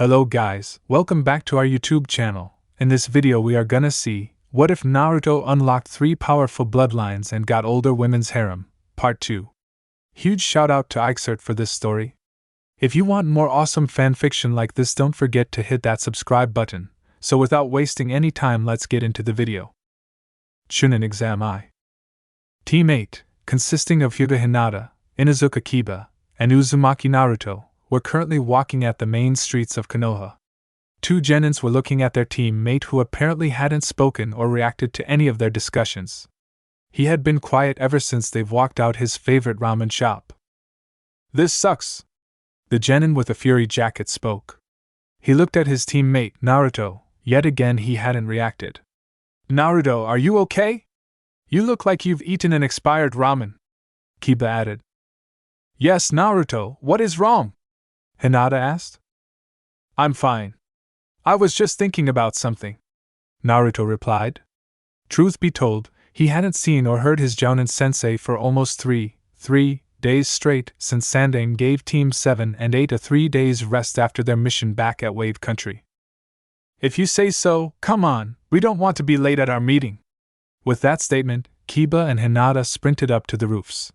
Hello guys, welcome back to our YouTube channel. In this video we are gonna see, what if Naruto unlocked 3 powerful bloodlines and got older women's harem, part 2. Huge shout out to eixirt for this story. If you want more awesome fanfiction like this, don't forget to hit that subscribe button. So without wasting any time, let's get into the video. Chunin Exam I. Team 8, consisting of Hyuga Hinata, Inuzuka Kiba, and Uzumaki Naruto, were currently walking at the main streets of Konoha. 2 genins were looking at their teammate who apparently hadn't spoken or reacted to any of their discussions. He had been quiet ever since they've walked out his favorite ramen shop. "This sucks," the genin with a fury jacket spoke. He looked at his teammate, Naruto. Yet again he hadn't reacted. "Naruto, are you okay? You look like you've eaten an expired ramen," Kiba added. "Yes, Naruto, what is wrong?" Hinata asked. "I'm fine. I was just thinking about something," Naruto replied. Truth be told, he hadn't seen or heard his Jounin sensei for almost three days straight since Sannin gave Team 7 and 8 a 3 days rest after their mission back at Wave Country. "If you say so, come on, we don't want to be late at our meeting." With that statement, Kiba and Hinata sprinted up to the roofs.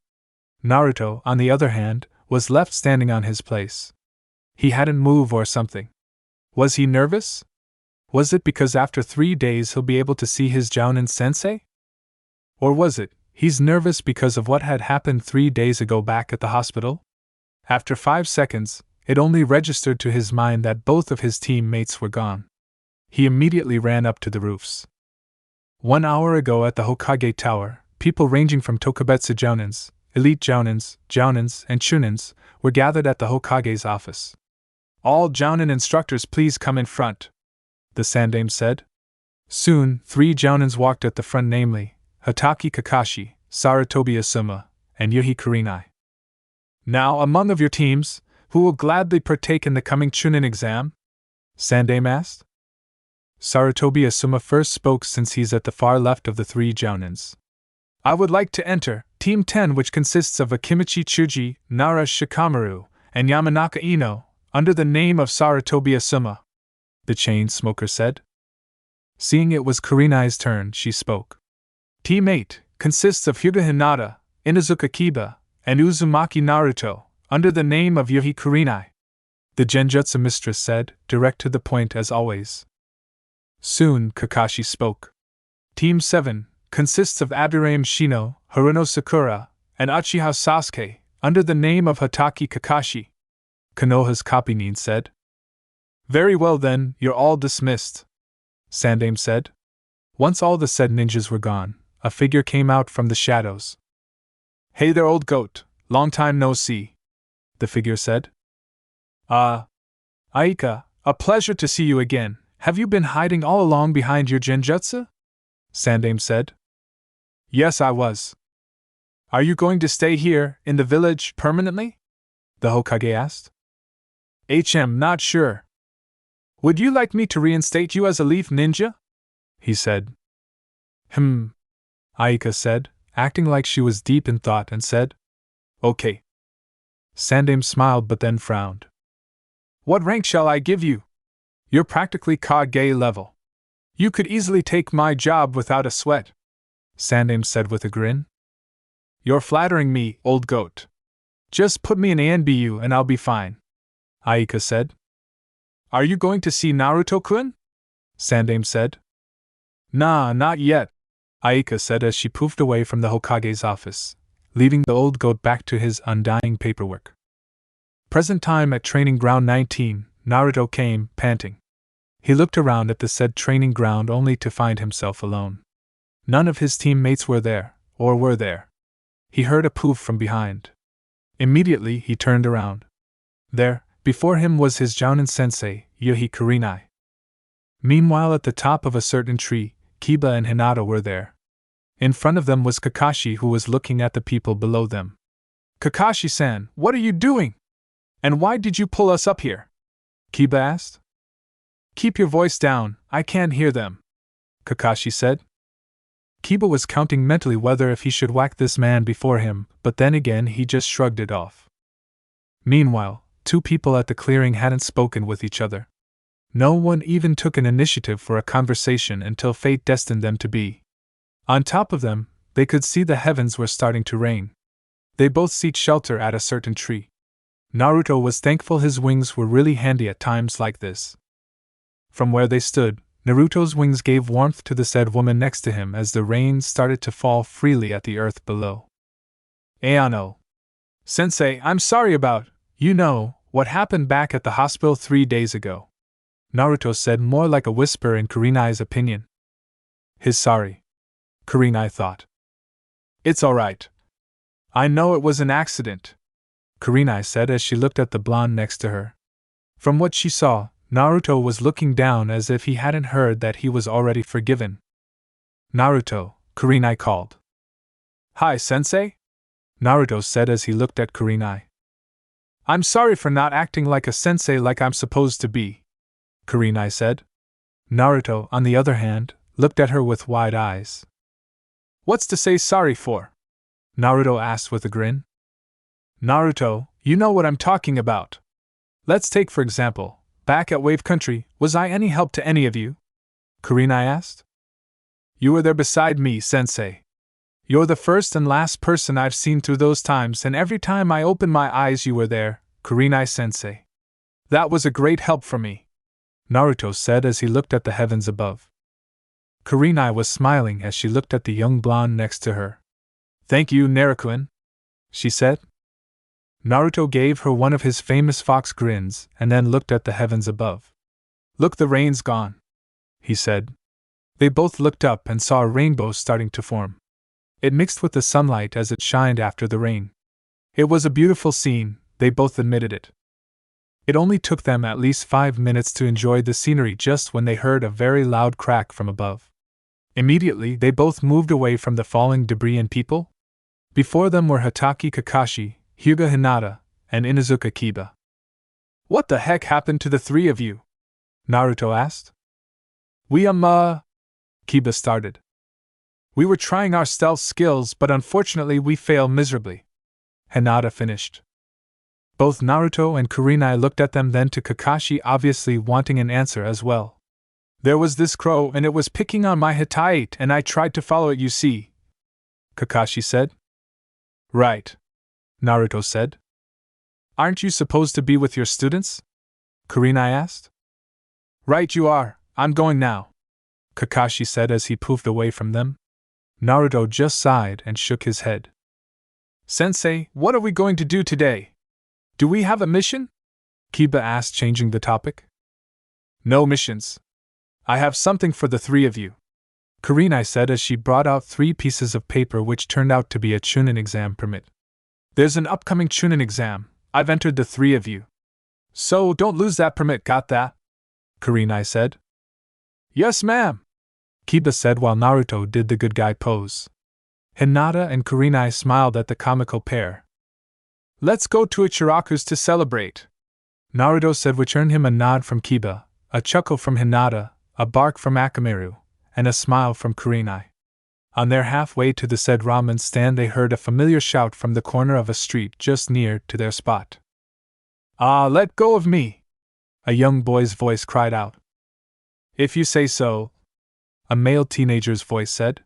Naruto, on the other hand, was left standing on his place. He hadn't moved or something. Was he nervous? Was it because after 3 days he'll be able to see his Jounin sensei? Or was it, he's nervous because of what had happened 3 days ago back at the hospital? After 5 seconds, it only registered to his mind that both of his teammates were gone. He immediately ran up to the roofs. 1 hour ago at the Hokage Tower, people ranging from Tokubetsu Jounins, Elite Jounins, and Chunins were gathered at the Hokage's office. "All Jounin instructors please come in front," the Sannin said. Soon, 3 Jounins walked at the front, namely, Hitachi Kakashi, Sarutobi Asuma, and Yuhi Kurenai. "Now, among of your teams, who will gladly partake in the coming Chunin exam?" Sannin asked. Sarutobi Asuma first spoke since he's at the far left of the 3 Jounins. "I would like to enter Team 10, which consists of Akimichi Chuji, Nara Shikamaru, and Yamanaka Ino, under the name of Sarutobi Asuma," the chain smoker said. Seeing it was Kurenai's turn, she spoke. "Team 8 consists of Hyuga Hinata, Inuzuka Kiba, and Uzumaki Naruto, under the name of Yuhi Kurenai," the Genjutsu mistress said, direct to the point as always. Soon, Kakashi spoke. "Team 7 consists of Abirame Shino, Haruno Sakura, and Uchiha Sasuke, under the name of Hitachi Kakashi," Konoha's Kopinin said. "Very well then, you're all dismissed," Sannin said. Once all the said ninjas were gone, a figure came out from the shadows. "Hey there, old goat, long time no see," the figure said. Aika, a pleasure to see you again. Have you been hiding all along behind your genjutsu?" Sannin said. "Yes, I was." "Are you going to stay here, in the village, permanently?" the Hokage asked. Not sure. "Would you like me to reinstate you as a leaf ninja?" he said. Aika said, acting like she was deep in thought, and said, "Okay." Sannin smiled but then frowned. "What rank shall I give you? You're practically Kage level. You could easily take my job without a sweat," Sannin said with a grin. "You're flattering me, old goat. Just put me in ANBU and I'll be fine," Aika said. "Are you going to see Naruto-kun?" Sannin said. "Nah, not yet," Aika said as she poofed away from the Hokage's office, leaving the old goat back to his undying paperwork. Present time at Training Ground 19, Naruto came, panting. He looked around at the said training ground only to find himself alone. None of his teammates were there, or were there. He heard a poof from behind. Immediately he turned around. There, before him was his Jounin sensei, Yuhi Kurenai. Meanwhile, at the top of a certain tree, Kiba and Hinata were there. In front of them was Kakashi, who was looking at the people below them. "Kakashi-san, what are you doing? And why did you pull us up here?" Kiba asked. "Keep your voice down, I can't hear them," Kakashi said. Kiba was counting mentally whether if he should whack this man before him, but then again he just shrugged it off. Meanwhile, 2 people at the clearing hadn't spoken with each other. No one even took an initiative for a conversation until fate destined them to be. On top of them, they could see the heavens were starting to rain. They both sought shelter at a certain tree. Naruto was thankful his wings were really handy at times like this. From where they stood, Naruto's wings gave warmth to the said woman next to him as the rain started to fall freely at the earth below. Ayano. Sensei, I'm sorry about, what happened back at the hospital 3 days ago. Naruto said, more like a whisper in Kurenai's opinion. His sorry. Kurenai thought. It's alright. I know it was an accident, Kurenai said as she looked at the blonde next to her. From what she saw, Naruto was looking down as if he hadn't heard that he was already forgiven. Naruto, Kurenai called. Hi, sensei? Naruto said as he looked at Kurenai. I'm sorry for not acting like a sensei like I'm supposed to be, Kurenai said. Naruto, on the other hand, looked at her with wide eyes. What's to say sorry for? Naruto asked with a grin. Naruto, you know what I'm talking about. Let's take for example, back at Wave Country, was I any help to any of you? Kurenai asked. You were there beside me, sensei. You're the first and last person I've seen through those times, and every time I opened my eyes you were there, Kurenai sensei. That was a great help for me, Naruto said as he looked at the heavens above. Kurenai was smiling as she looked at the young blonde next to her. Thank you, Naruto-kun, she said. Naruto gave her one of his famous fox grins and then looked at the heavens above. Look, the rain's gone, he said. They both looked up and saw a rainbow starting to form. It mixed with the sunlight as it shined after the rain. It was a beautiful scene, they both admitted it. It only took them at least 5 minutes to enjoy the scenery just when they heard a very loud crack from above. Immediately they both moved away from the falling debris and people. Before them were Hatake Kakashi, Hyuga Hinata, and Inuzuka Kiba. What the heck happened to the three of you? Naruto asked. Kiba started. We were trying our stealth skills, but unfortunately we failed miserably, Hinata finished. Both Naruto and Kurenai looked at them, then to Kakashi, obviously wanting an answer as well. There was this crow and it was picking on my Hitite and I tried to follow it, you see, Kakashi said. Right, Naruto said. Aren't you supposed to be with your students? Kurenai asked. Right you are, I'm going now, Kakashi said as he poofed away from them. Naruto just sighed and shook his head. Sensei, what are we going to do today? Do we have a mission? Kiba asked, changing the topic. No missions. I have something for the three of you, Kurenai said as she brought out 3 pieces of paper which turned out to be a Chunin exam permit. There's an upcoming Chunin exam, I've entered the 3 of you. So don't lose that permit, got that? Kurenai said. Yes, ma'am, Kiba said while Naruto did the good guy pose. Hinata and Kurenai smiled at the comical pair. Let's go to Ichiraku's to celebrate, Naruto said, which earned him a nod from Kiba, a chuckle from Hinata, a bark from Akamaru, and a smile from Kurenai. On their halfway to the said ramen stand they heard a familiar shout from the corner of a street just near to their spot. Ah, let go of me! A young boy's voice cried out. If you say so, a male teenager's voice said.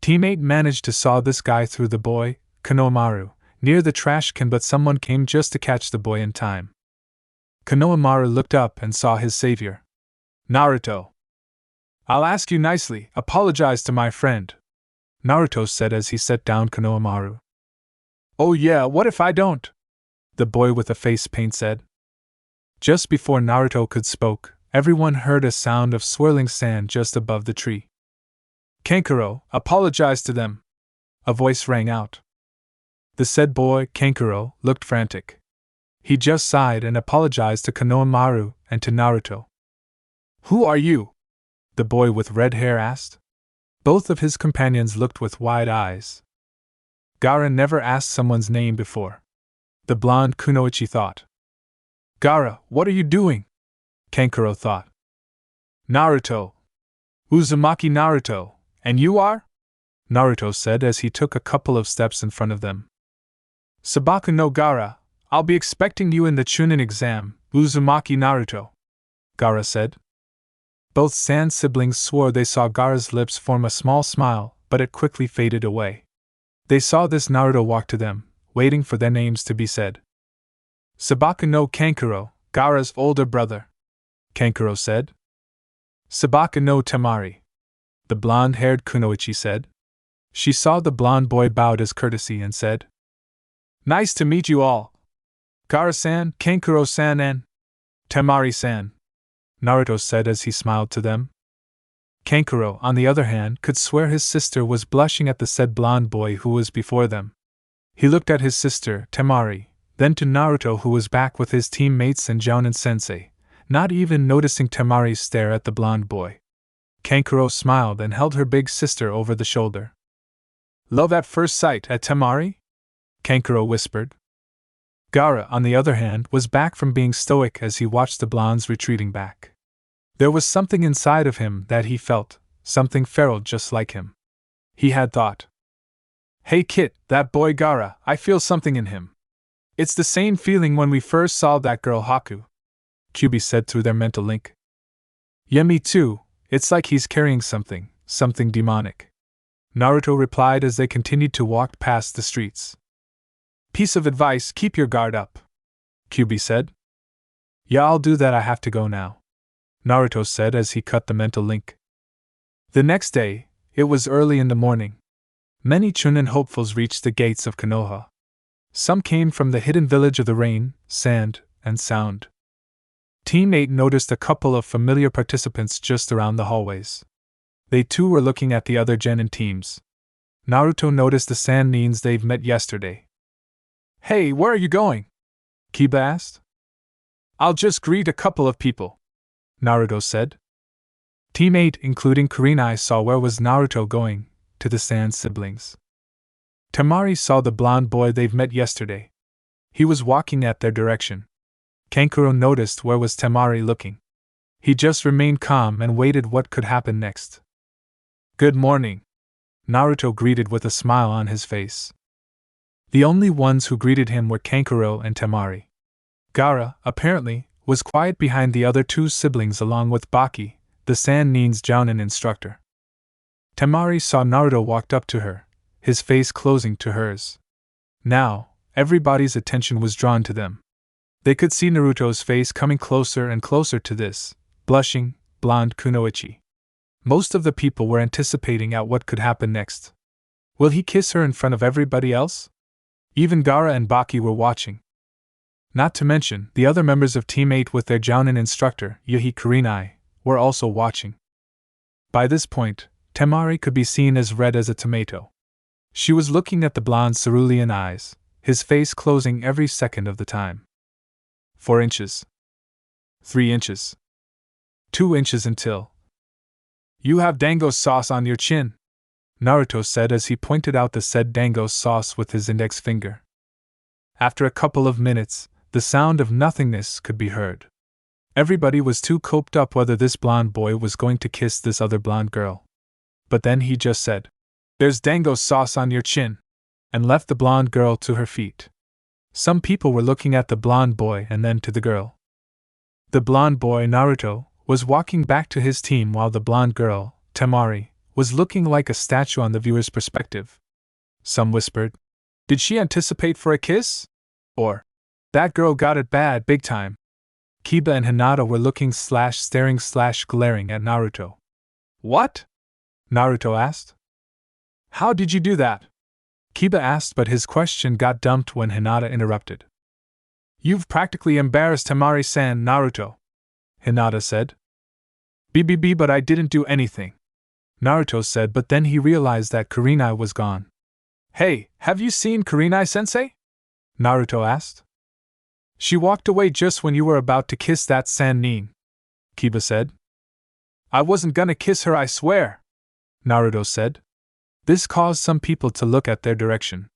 Teammate managed to saw this guy through the boy, Konohamaru, near the trash can, but someone came just to catch the boy in time. Konohamaru looked up and saw his savior. Naruto. I'll ask you nicely, apologize to my friend, Naruto said as he set down Konohamaru. Oh yeah, what if I don't? The boy with the face paint said. Just before Naruto could spoke, everyone heard a sound of swirling sand just above the tree. Kankuro, apologize to them, a voice rang out. The said boy, Kankuro, looked frantic. He just sighed and apologized to Konohamaru and to Naruto. Who are you? The boy with red hair asked. Both of his companions looked with wide eyes. Gaara never asked someone's name before. The blonde Kunoichi thought. Gaara, what are you doing? Kankuro thought. Naruto. Uzumaki Naruto, and you are? Naruto said as he took a couple of steps in front of them. Sabaku no Gaara, I'll be expecting you in the Chunin exam, Uzumaki Naruto. Gaara said. Both Sand siblings swore they saw Gaara's lips form a small smile, but it quickly faded away. They saw this Naruto walk to them, waiting for their names to be said. Sabaka no Kankuro, Gaara's older brother, Kankuro said. Sabaka no Temari, the blonde-haired Kunoichi said. She saw the blonde boy bowed as courtesy and said, Nice to meet you all. Gaara-san, Kankuro-san and Temari-san, Naruto said as he smiled to them. Kankuro, on the other hand, could swear his sister was blushing at the said blonde boy who was before them. He looked at his sister, Temari, then to Naruto who was back with his teammates and Jounin-sensei, not even noticing Temari's stare at the blonde boy. Kankuro smiled and held her big sister over the shoulder. Love at first sight at Temari? Kankuro whispered. Gaara, on the other hand, was back from being stoic as he watched the blondes retreating back. There was something inside of him that he felt, something feral just like him. He had thought, Hey Kit, that boy Gaara, I feel something in him. It's the same feeling when we first saw that girl Haku, Kyubi said through their mental link. Yeah, me too, it's like he's carrying something demonic, Naruto replied as they continued to walk past the streets. Piece of advice, keep your guard up, Kyubi said. Yeah, I'll do that, I have to go now, Naruto said as he cut the mental link. The next day, it was early in the morning. Many Chunin hopefuls reached the gates of Konoha. Some came from the hidden village of the rain, sand, and sound. Team 8 noticed a couple of familiar participants just around the hallways. They too were looking at the other genin teams. Naruto noticed the Sannins they've met yesterday. Hey, where are you going? Kiba asked. I'll just greet a couple of people, Naruto said. Team 8, including Kurenai, saw where was Naruto going, to the Sand siblings. Temari saw the blonde boy they've met yesterday. He was walking at their direction. Kankuro noticed where was Temari looking. He just remained calm and waited what could happen next. Good morning, Naruto greeted with a smile on his face. The only ones who greeted him were Kankuro and Temari. Gaara, apparently, was quiet behind the other two siblings along with Baki, the Sannin's Jounin instructor. Temari saw Naruto walked up to her, his face closing to hers. Now, everybody's attention was drawn to them. They could see Naruto's face coming closer and closer to this blushing, blonde Kunoichi. Most of the people were anticipating out what could happen next. Will he kiss her in front of everybody else? Even Gaara and Baki were watching. Not to mention, the other members of Team 8 with their Jounin instructor, Yuhi Kurenai, were also watching. By this point, Temari could be seen as red as a tomato. She was looking at the blonde cerulean eyes, his face closing every second of the time. 4 inches. 3 inches. 2 inches until. You have dango sauce on your chin, Naruto said as he pointed out the said dango sauce with his index finger. After a couple of minutes, the sound of nothingness could be heard. Everybody was too coped up whether this blonde boy was going to kiss this other blonde girl. But then he just said, There's dango sauce on your chin, and left the blonde girl to her feet. Some people were looking at the blonde boy and then to the girl. The blonde boy, Naruto, was walking back to his team while the blonde girl, Temari, was looking like a statue on the viewer's perspective. Some whispered, Did she anticipate for a kiss? Or, that girl got it bad big time. Kiba and Hinata were looking staring glaring at Naruto. What? Naruto asked. How did you do that? Kiba asked, but his question got dumped when Hinata interrupted. You've practically embarrassed Temari-san, Naruto, Hinata said. BBB, but I didn't do anything, Naruto said, but then he realized that Kurenai was gone. Hey, have you seen Kurenai-sensei? Naruto asked. She walked away just when you were about to kiss that Sannin, Kiba said. I wasn't gonna kiss her, I swear, Naruto said. This caused some people to look at their direction.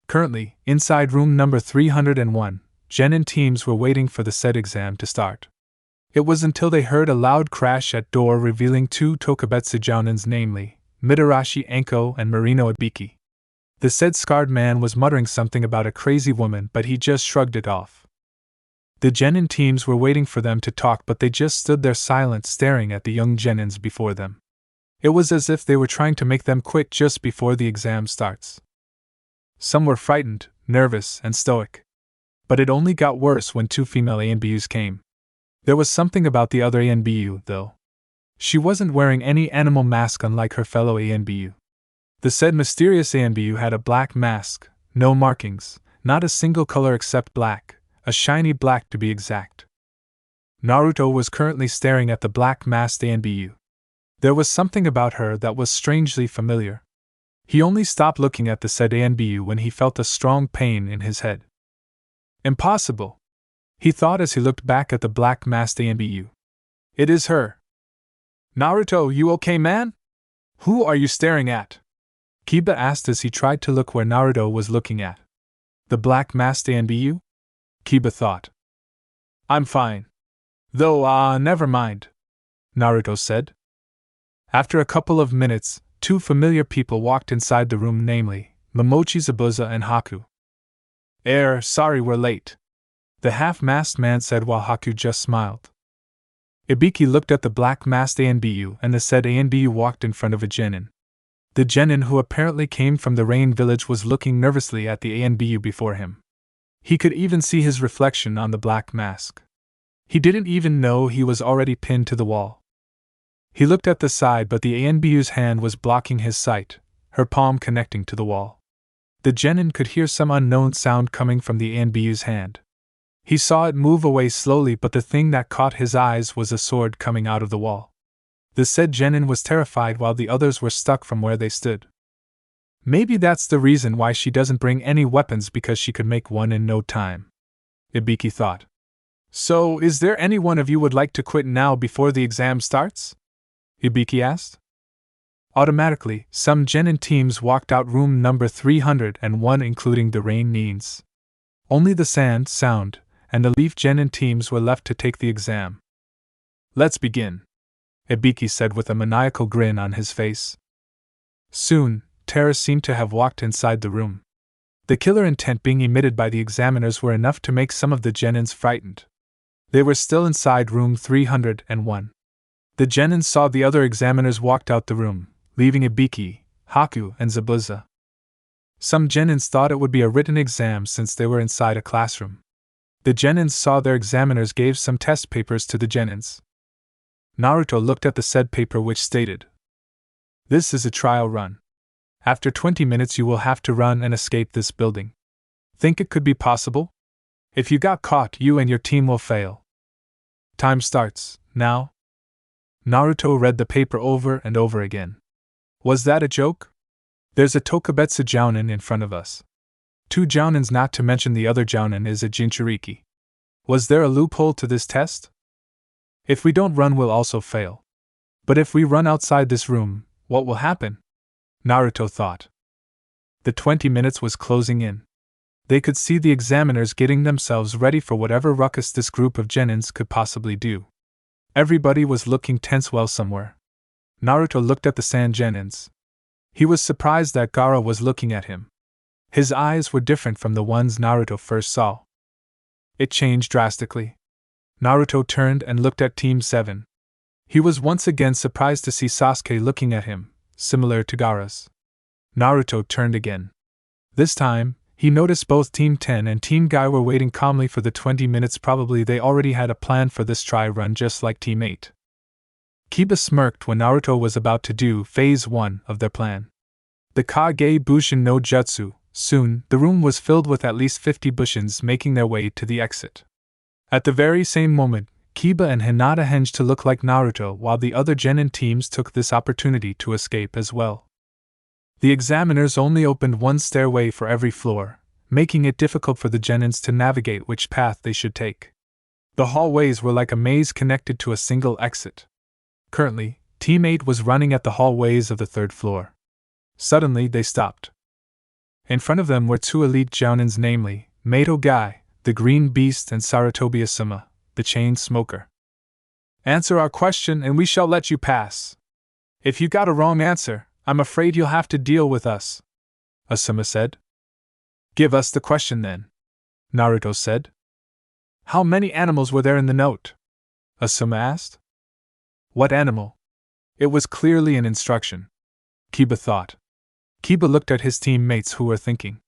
Currently, inside room number 301, genin teams were waiting for the said exam to start. It was until they heard a loud crash at door revealing 2 Tokubetsu Jounins, namely, Mitarashi Anko and Marino Ibiki. The said scarred man was muttering something about a crazy woman, but he just shrugged it off. The genin teams were waiting for them to talk, but they just stood there silent, staring at the young genins before them. It was as if they were trying to make them quit just before the exam starts. Some were frightened, nervous, and stoic. But it only got worse when two female ANBUs came. There was something about the other ANBU, though. She wasn't wearing any animal mask unlike her fellow ANBU. The said mysterious ANBU had a black mask, no markings, not a single color except black, a shiny black to be exact. Naruto was currently staring at the black masked ANBU. There was something about her that was strangely familiar. He only stopped looking at the said ANBU when he felt a strong pain in his head. Impossible, he thought as he looked back at the black masked ANBU. It is her. Naruto, you okay, man? Who are you staring at? Kiba asked as he tried to look where Naruto was looking at. The black masked ANBU? Kiba thought. I'm fine. Though, never mind, Naruto said. After a couple of minutes, two familiar people walked inside the room, namely, Momochi Zabuza and Haku. Sorry we're late, the half-masked man said while Haku just smiled. Ibiki looked at the black-masked ANBU and the said ANBU walked in front of a genin. The genin, who apparently came from the Rain Village, was looking nervously at the ANBU before him. He could even see his reflection on the black mask. He didn't even know he was already pinned to the wall. He looked at the side, but the ANBU's hand was blocking his sight, her palm connecting to the wall. The genin could hear some unknown sound coming from the ANBU's hand. He saw it move away slowly, but the thing that caught his eyes was a sword coming out of the wall. The said genin was terrified while the others were stuck from where they stood. Maybe that's the reason why she doesn't bring any weapons, because she could make one in no time, Ibiki thought. So, is there any one of you would like to quit now before the exam starts? Ibiki asked. Automatically, some genin teams walked out room number 301, including the Rain Nins. Only the Sand, Sound, and the Leaf genin teams were left to take the exam. Let's begin, Ibiki said with a maniacal grin on his face. Soon, terror seemed to have walked inside the room. The killer intent being emitted by the examiners were enough to make some of the genins frightened. They were still inside room 301. The genins saw the other examiners walked out the room, leaving Ibiki, Haku, and Zabuza. Some genins thought it would be a written exam since they were inside a classroom. The genins saw their examiners gave some test papers to the genins. Naruto looked at the said paper, which stated, "This is a trial run. After 20 minutes you will have to run and escape this building. Think it could be possible? If you got caught, you and your team will fail. Time starts, now." Naruto read the paper over and over again. Was that a joke? There's a Tokubetsu Jounin in front of us. 2 Jounins, not to mention the other Jounin is a Jinchuriki. Was there a loophole to this test? If we don't run, we'll also fail. But if we run outside this room, what will happen? Naruto thought. The 20 minutes was closing in. They could see the examiners getting themselves ready for whatever ruckus this group of genins could possibly do. Everybody was looking tense well somewhere. Naruto looked at the Sand genins. He was surprised that Gaara was looking at him. His eyes were different from the ones Naruto first saw. It changed drastically. Naruto turned and looked at Team 7. He was once again surprised to see Sasuke looking at him, similar to Gaara's. Naruto turned again. This time, he noticed both Team 10 and Team Guy were waiting calmly for the 20 minutes. Probably they already had a plan for this try run, just like Team 8. Kiba smirked when Naruto was about to do Phase 1 of their plan. The Kage Bushin no Jutsu. Soon, the room was filled with at least 50 Bushins making their way to the exit. At the very same moment, Kiba and Hinata hinged to look like Naruto, while the other genin teams took this opportunity to escape as well. The examiners only opened one stairway for every floor, making it difficult for the genins to navigate which path they should take. The hallways were like a maze connected to a single exit. Currently, Team 8 was running at the hallways of the 3rd floor. Suddenly, they stopped. In front of them were 2 elite jounins, namely, Mato Guy, the Green Beast, and Sarutobi Asuma, the Chain Smoker. Answer our question and we shall let you pass. If you got a wrong answer, I'm afraid you'll have to deal with us, Asuma said. Give us the question then, Naruto said. How many animals were there in the note? Asuma asked. What animal? It was clearly an instruction, Kiba thought. Kiba looked at his teammates who were thinking.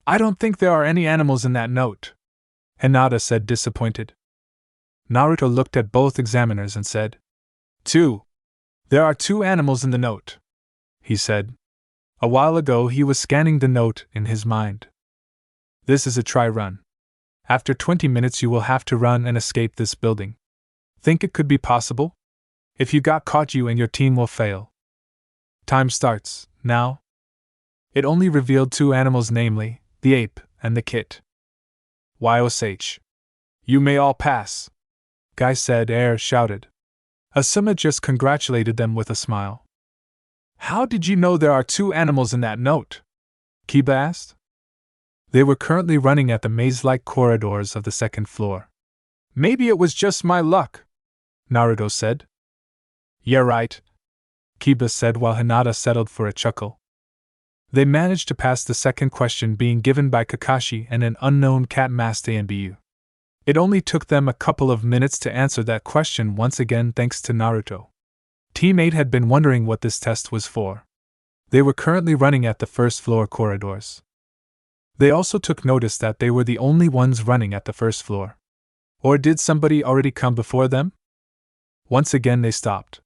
I don't think there are any animals in that note, Hinata said, disappointed. Naruto looked at both examiners and said, 2. There are 2 animals in the note, he said. A while ago he was scanning the note in his mind. This is a try run. After 20 minutes you will have to run and escape this building. Think it could be possible? If you got caught, you and your team will fail. Time starts, now. It only revealed 2 animals, namely, the ape and the kit. Yosh. You may all pass, Guy said. Air shouted. Asuma just congratulated them with a smile. How did you know there are 2 animals in that note? Kiba asked. They were currently running at the maze-like corridors of the 2nd floor. Maybe it was just my luck, Naruto said. Yeah, right, Kiba said while Hinata settled for a chuckle. They managed to pass the 2nd question being given by Kakashi and an unknown cat master Anbu. It only took them a couple of minutes to answer that question once again thanks to Naruto. Team 8 had been wondering what this test was for. They were currently running at the 1st floor corridors. They also took notice that they were the only ones running at the 1st floor. Or did somebody already come before them? Once again they stopped.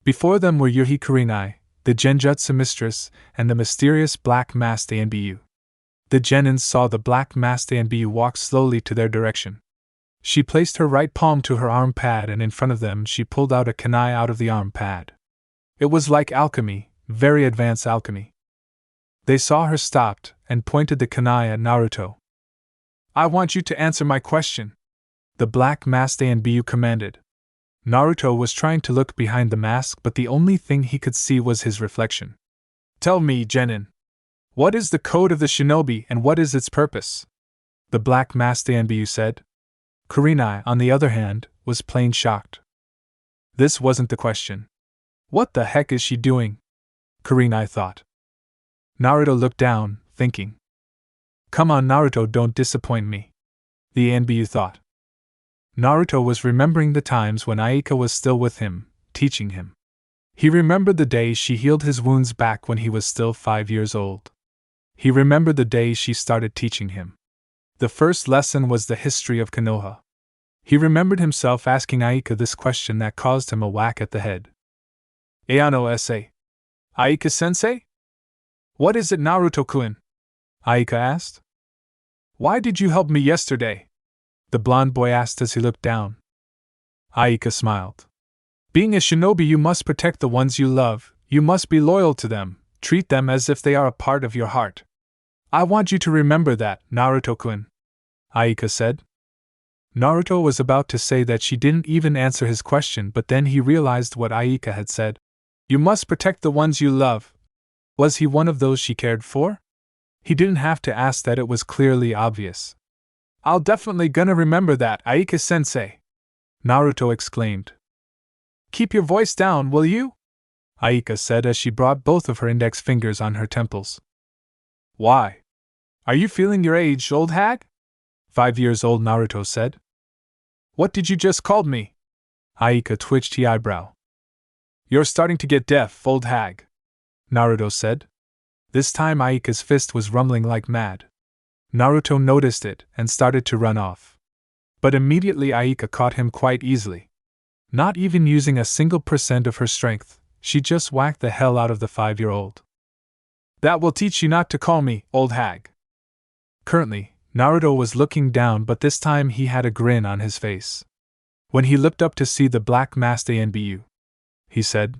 Before them were Yuhi Kurenai, the Genjutsu mistress, and the mysterious black masked Anbu. The Genins saw the black masked Anbu walk slowly to their direction. She placed her right palm to her arm pad, and in front of them she pulled out a kunai out of the arm pad. It was like alchemy, very advanced alchemy. They saw her stopped and pointed the kunai at Naruto. I want you to answer my question, the black masked Anbu commanded. Naruto was trying to look behind the mask, but the only thing he could see was his reflection. Tell me, Genin. What is the code of the shinobi and what is its purpose? The black masked Anbu said. Kurenai, on the other hand, was plain shocked. This wasn't the question. What the heck is she doing? Kurenai thought. Naruto looked down, thinking. Come on, Naruto, don't disappoint me. The Anbu thought. Naruto was remembering the times when Aika was still with him, teaching him. He remembered the day she healed his wounds back when he was still 5 years old. He remembered the day she started teaching him. The first lesson was the history of Konoha. He remembered himself asking Aika this question that caused him a whack at the head. Ayano-sa. Aika-sensei? What is it, Naruto-kun? Aika asked. Why did you help me yesterday? The blonde boy asked as he looked down. Aika smiled. Being a shinobi, you must protect the ones you love, you must be loyal to them, treat them as if they are a part of your heart. I want you to remember that, Naruto-kun, Aika said. Naruto was about to say that she didn't even answer his question, but then he realized what Aika had said. You must protect the ones you love. Was he one of those she cared for? He didn't have to ask that, it was clearly obvious. I'll definitely gonna remember that, Aika-sensei, Naruto exclaimed. Keep your voice down, will you? Aika said as she brought both of her index fingers on her temples. Why? Are you feeling your age, old hag? 5 years old, Naruto said. What did you just call me? Aika twitched the eyebrow. You're starting to get deaf, old hag, Naruto said. This time Aika's fist was rumbling like mad. Naruto noticed it and started to run off. But immediately Aika caught him quite easily. Not even using a single % of her strength, she just whacked the hell out of the 5-year-old. That will teach you not to call me, old hag. Currently, Naruto was looking down, but this time he had a grin on his face. When he looked up to see the black masked Anbu, he said,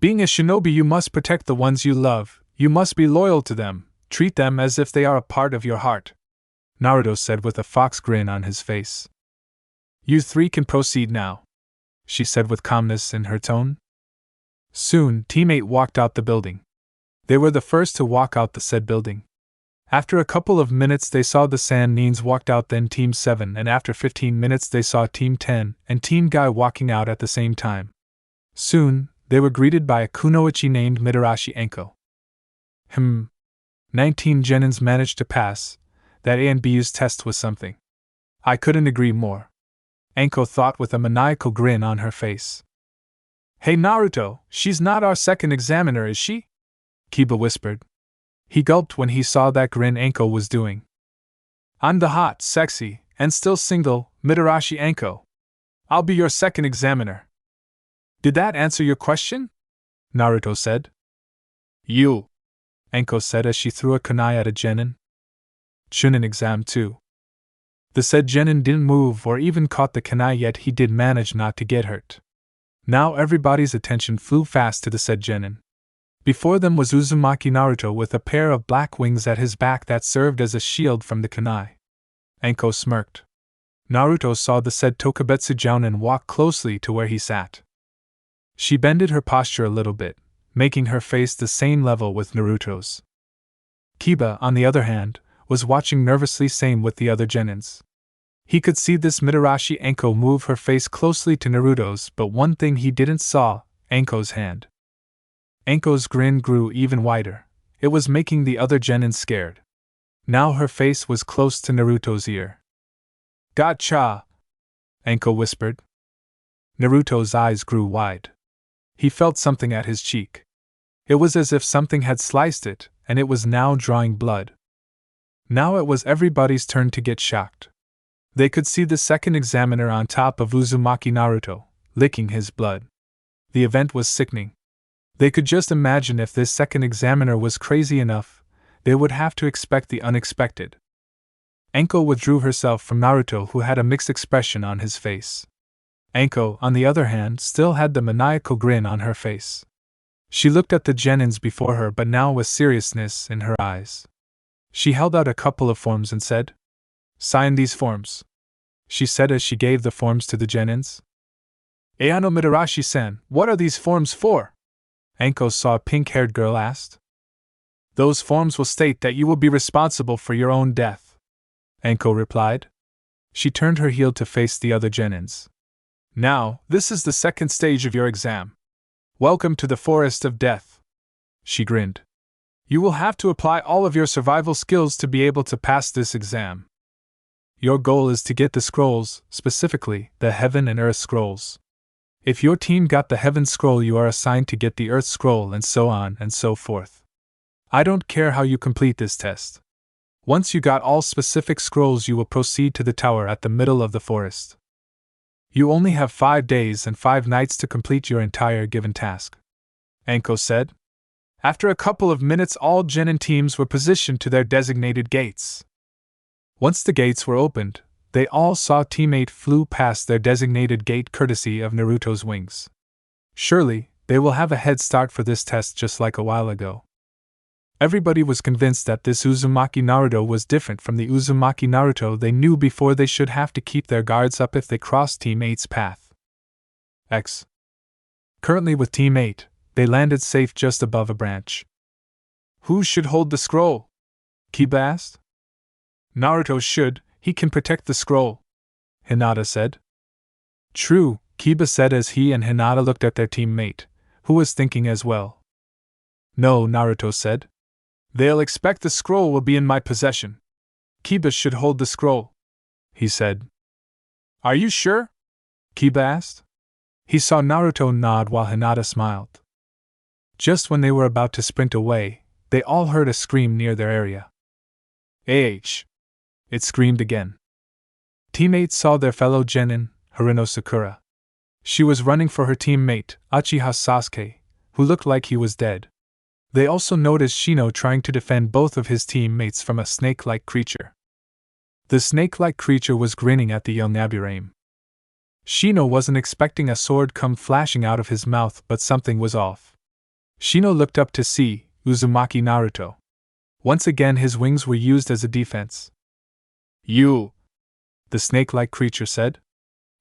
Being a shinobi, you must protect the ones you love, you must be loyal to them, treat them as if they are a part of your heart, Naruto said with a fox grin on his face. You 3 can proceed now, she said with calmness in her tone. Soon, Team 8 walked out the building. They were the first to walk out the said building. After a couple of minutes they saw the Sannins walked out, then Team 7, and after 15 minutes they saw Team 10 and Team Guy walking out at the same time. Soon, they were greeted by a kunoichi named Mitarashi Anko. 19 genins managed to pass. That Anbu's test was something. I couldn't agree more, Anko thought with a maniacal grin on her face. Hey Naruto, she's not our second examiner, is she? Kiba whispered. He gulped when he saw that grin Anko was doing. I'm the hot, sexy, and still single, Mitarashi Anko. I'll be your second examiner. Did that answer your question? Naruto said. You, Anko said as she threw a kunai at a genin. Chunin exam too. The said genin didn't move or even caught the kunai, yet he did manage not to get hurt. Now everybody's attention flew fast to the said genin. Before them was Uzumaki Naruto with a pair of black wings at his back that served as a shield from the kunai. Anko smirked. Naruto saw the said Tokubetsu Jounin walk closely to where he sat. She bended her posture a little bit, making her face the same level with Naruto's. Kiba, on the other hand, was watching nervously, same with the other genins. He could see this Mitarashi Anko move her face closely to Naruto's, but one thing he didn't saw, Anko's hand. Anko's grin grew even wider. It was making the other genins scared. Now her face was close to Naruto's ear. Gotcha! Anko whispered. Naruto's eyes grew wide. He felt something at his cheek. It was as if something had sliced it, and it was now drawing blood. Now it was everybody's turn to get shocked. They could see the second examiner on top of Uzumaki Naruto, licking his blood. The event was sickening. They could just imagine if this second examiner was crazy enough, they would have to expect the unexpected. Anko withdrew herself from Naruto, who had a mixed expression on his face. Anko, on the other hand, still had the maniacal grin on her face. She looked at the genins before her, but now with seriousness in her eyes. She held out a couple of forms and said, "Sign these forms," she said as she gave the forms to the genins. "Ayano Mitarashi-san, what are these forms for?" Anko saw a pink-haired girl asked. "Those forms will state that you will be responsible for your own death," Anko replied. She turned her heel to face the other genins. "Now, this is the second stage of your exam. Welcome to the Forest of Death," she grinned. "You will have to apply all of your survival skills to be able to pass this exam. Your goal is to get the scrolls, specifically, the Heaven and Earth scrolls. If your team got the Heaven scroll, you are assigned to get the Earth scroll, and so on and so forth. I don't care how you complete this test. Once you got all specific scrolls, you will proceed to the tower at the middle of the forest. You only have 5 days and 5 nights to complete your entire given task," Anko said. After a couple of minutes, all genin teams were positioned to their designated gates. Once the gates were opened, they all saw teammate flew past their designated gate courtesy of Naruto's wings. Surely, they will have a head start for this test just like a while ago. Everybody was convinced that this Uzumaki Naruto was different from the Uzumaki Naruto they knew before. They should have to keep their guards up if they crossed Team 8's path. Currently with Team 8, they landed safe just above a branch. "Who should hold the scroll?" Kiba asked. "Naruto should, he can protect the scroll," Hinata said. "True," Kiba said as he and Hinata looked at their teammate, who was thinking as well. "No," Naruto said. "They'll expect the scroll will be in my possession. Kiba should hold the scroll," he said. "Are you sure?" Kiba asked. He saw Naruto nod while Hinata smiled. Just when they were about to sprint away, they all heard a scream near their area. "Ah!" It screamed again. Teammates saw their fellow genin, Harino Sakura. She was running for her teammate, Uchiha Sasuke, who looked like he was dead. They also noticed Shino trying to defend both of his teammates from a snake-like creature. The snake-like creature was grinning at the young Aburame. Shino wasn't expecting a sword come flashing out of his mouth, but something was off. Shino looked up to see Uzumaki Naruto. Once again his wings were used as a defense. "You!" the snake-like creature said.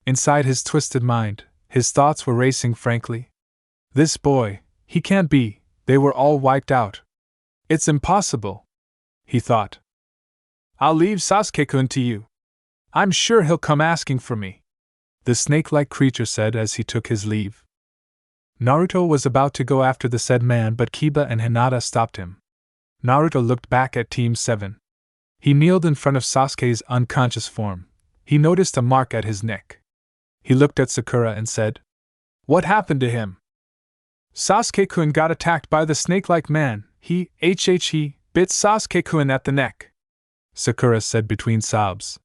Inside his twisted mind, his thoughts were racing frankly. This boy, he can't be. They were all wiped out. It's impossible, he thought. "I'll leave Sasuke-kun to you. I'm sure he'll come asking for me," the snake-like creature said as he took his leave. Naruto was about to go after the said man, but Kiba and Hinata stopped him. Naruto looked back at Team 7. He kneeled in front of Sasuke's unconscious form, he noticed a mark at his neck. He looked at Sakura and said, "What happened to him?" "Sasuke-kun got attacked by the snake-like man. He bit Sasuke-kun at the neck," Sakura said between sobs.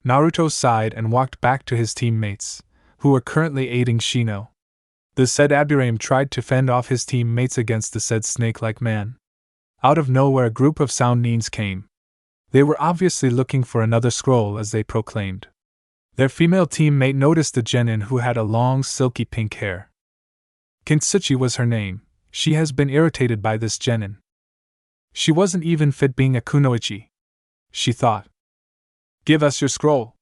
Naruto sighed and walked back to his teammates, who were currently aiding Shino. The said Aburaim tried to fend off his teammates against the said snake-like man. Out of nowhere a group of Soundnins came. They were obviously looking for another scroll, as they proclaimed. Their female teammate noticed the genin who had a long silky pink hair. Kintsuchi was her name. She has been irritated by this genin. She wasn't even fit being a kunoichi, she thought. "Give us your scroll,"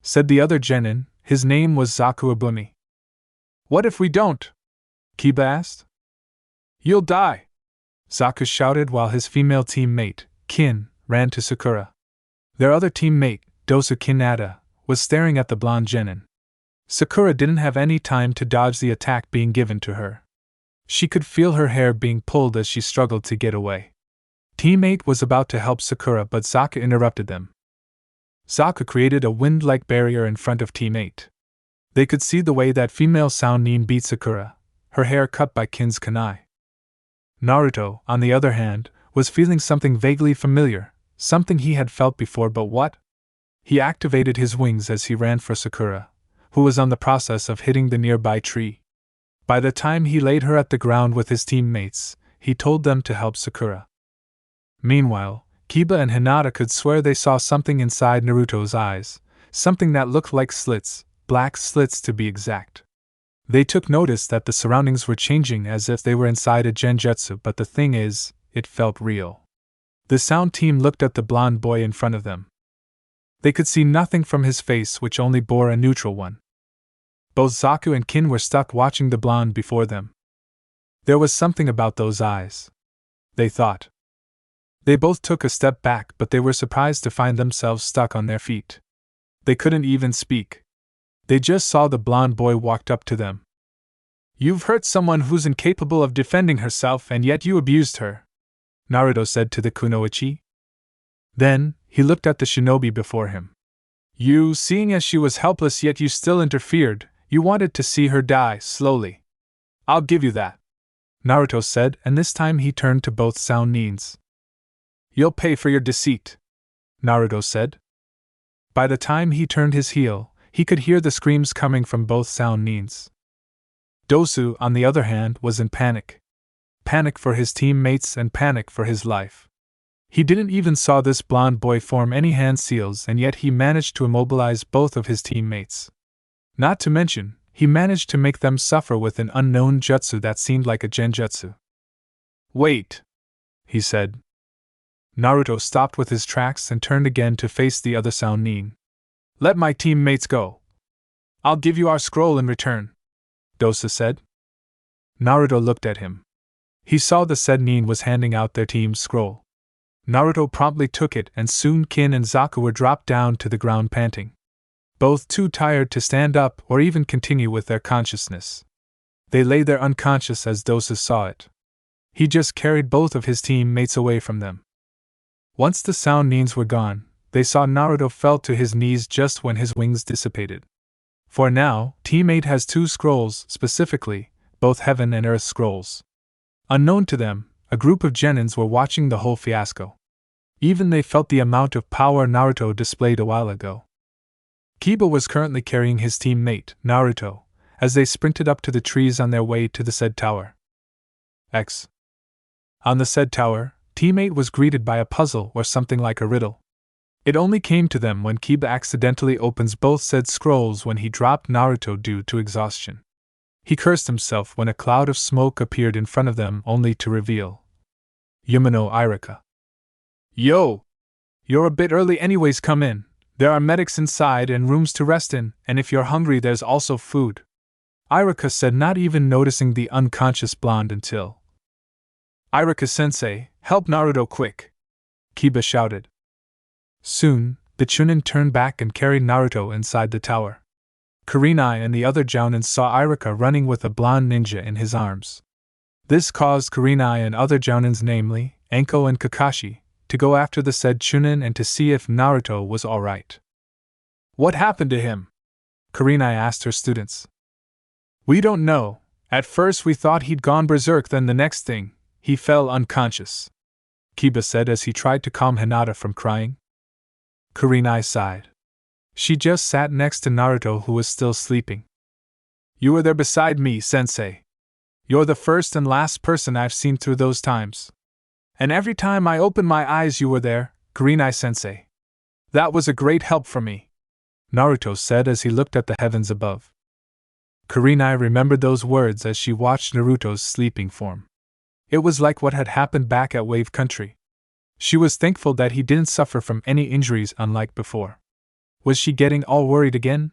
said the other genin. His name was Zaku Abumi. "What if we don't?" Kiba asked. "You'll die," Zaku shouted while his female teammate, Kin, ran to Sakura. Their other teammate, Dosu Hinata, was staring at the blonde genin. Sakura didn't have any time to dodge the attack being given to her. She could feel her hair being pulled as she struggled to get away. Teammate was about to help Sakura, but Zaku interrupted them. Zaku created a wind-like barrier in front of teammate. They could see the way that female Soundnin beat Sakura, her hair cut by Kin's kunai. Naruto, on the other hand, was feeling something vaguely familiar, something he had felt before, but what? He activated his wings as he ran for Sakura, who was on the process of hitting the nearby tree. By the time he laid her at the ground with his teammates, he told them to help Sakura. Meanwhile, Kiba and Hinata could swear they saw something inside Naruto's eyes, something that looked like slits, black slits to be exact. They took notice that the surroundings were changing as if they were inside a genjutsu, but the thing is, it felt real. The sound team looked at the blonde boy in front of them. They could see nothing from his face, which only bore a neutral one. Both Zaku and Kin were stuck watching the blonde before them. There was something about those eyes, they thought. They both took a step back, but they were surprised to find themselves stuck on their feet. They couldn't even speak. They just saw the blonde boy walked up to them. "You've hurt someone who's incapable of defending herself, and yet you abused her," Naruto said to the kunoichi. Then, he looked at the shinobi before him. "You, seeing as she was helpless yet you still interfered, you wanted to see her die, slowly. I'll give you that," Naruto said, and this time he turned to both Soundnins. "You'll pay for your deceit," Naruto said. By the time he turned his heel, he could hear the screams coming from both Soundnins. Dosu, on the other hand, was in panic. Panic for his teammates and panic for his life. He didn't even saw this blonde boy form any hand seals, and yet he managed to immobilize both of his teammates. Not to mention, he managed to make them suffer with an unknown jutsu that seemed like a genjutsu. "Wait," he said. Naruto stopped with his tracks and turned again to face the other Soundnin. "Let my teammates go. I'll give you our scroll in return," Dosu said. Naruto looked at him. He saw the said nin was handing out their team's scroll. Naruto promptly took it, and soon Kin and Zaku were dropped down to the ground panting. Both too tired to stand up or even continue with their consciousness. They lay there unconscious as Dosu saw it. He just carried both of his teammates away from them. Once the Soundnins were gone, they saw Naruto fell to his knees just when his wings dissipated. For now, teammate has two scrolls, specifically, both Heaven and Earth scrolls. Unknown to them, a group of genins were watching the whole fiasco. Even they felt the amount of power Naruto displayed a while ago. Kiba was currently carrying his teammate, Naruto, as they sprinted up to the trees on their way to the said tower. On the said tower, teammate was greeted by a puzzle or something like a riddle. It only came to them when Kiba accidentally opens both said scrolls when he dropped Naruto due to exhaustion. He cursed himself when a cloud of smoke appeared in front of them, only to reveal Yumino Irika. "Yo! You're a bit early anyways, come in. There are medics inside and rooms to rest in, and if you're hungry there's also food," Irika said, not even noticing the unconscious blonde until. "Irika-sensei, help Naruto quick!" Kiba shouted. Soon, the Chunin turned back and carried Naruto inside the tower. Kurenai and the other Jounins saw Irika running with a blonde ninja in his arms. This caused Kurenai and other Jounins, namely, Anko and Kakashi, to go after the said Chunin and to see if Naruto was alright. What happened to him? Kurenai asked her students. We don't know. At first we thought he'd gone berserk, then the next thing, he fell unconscious, Kiba said as he tried to calm Hinata from crying. Kurenai sighed. She just sat next to Naruto, who was still sleeping. You were there beside me, sensei. You're the first and last person I've seen through those times. And every time I opened my eyes you were there, Kurenai-sensei. That was a great help for me, Naruto said as he looked at the heavens above. Kurenai remembered those words as she watched Naruto's sleeping form. It was like what had happened back at Wave Country. She was thankful that he didn't suffer from any injuries unlike before. Was she getting all worried again?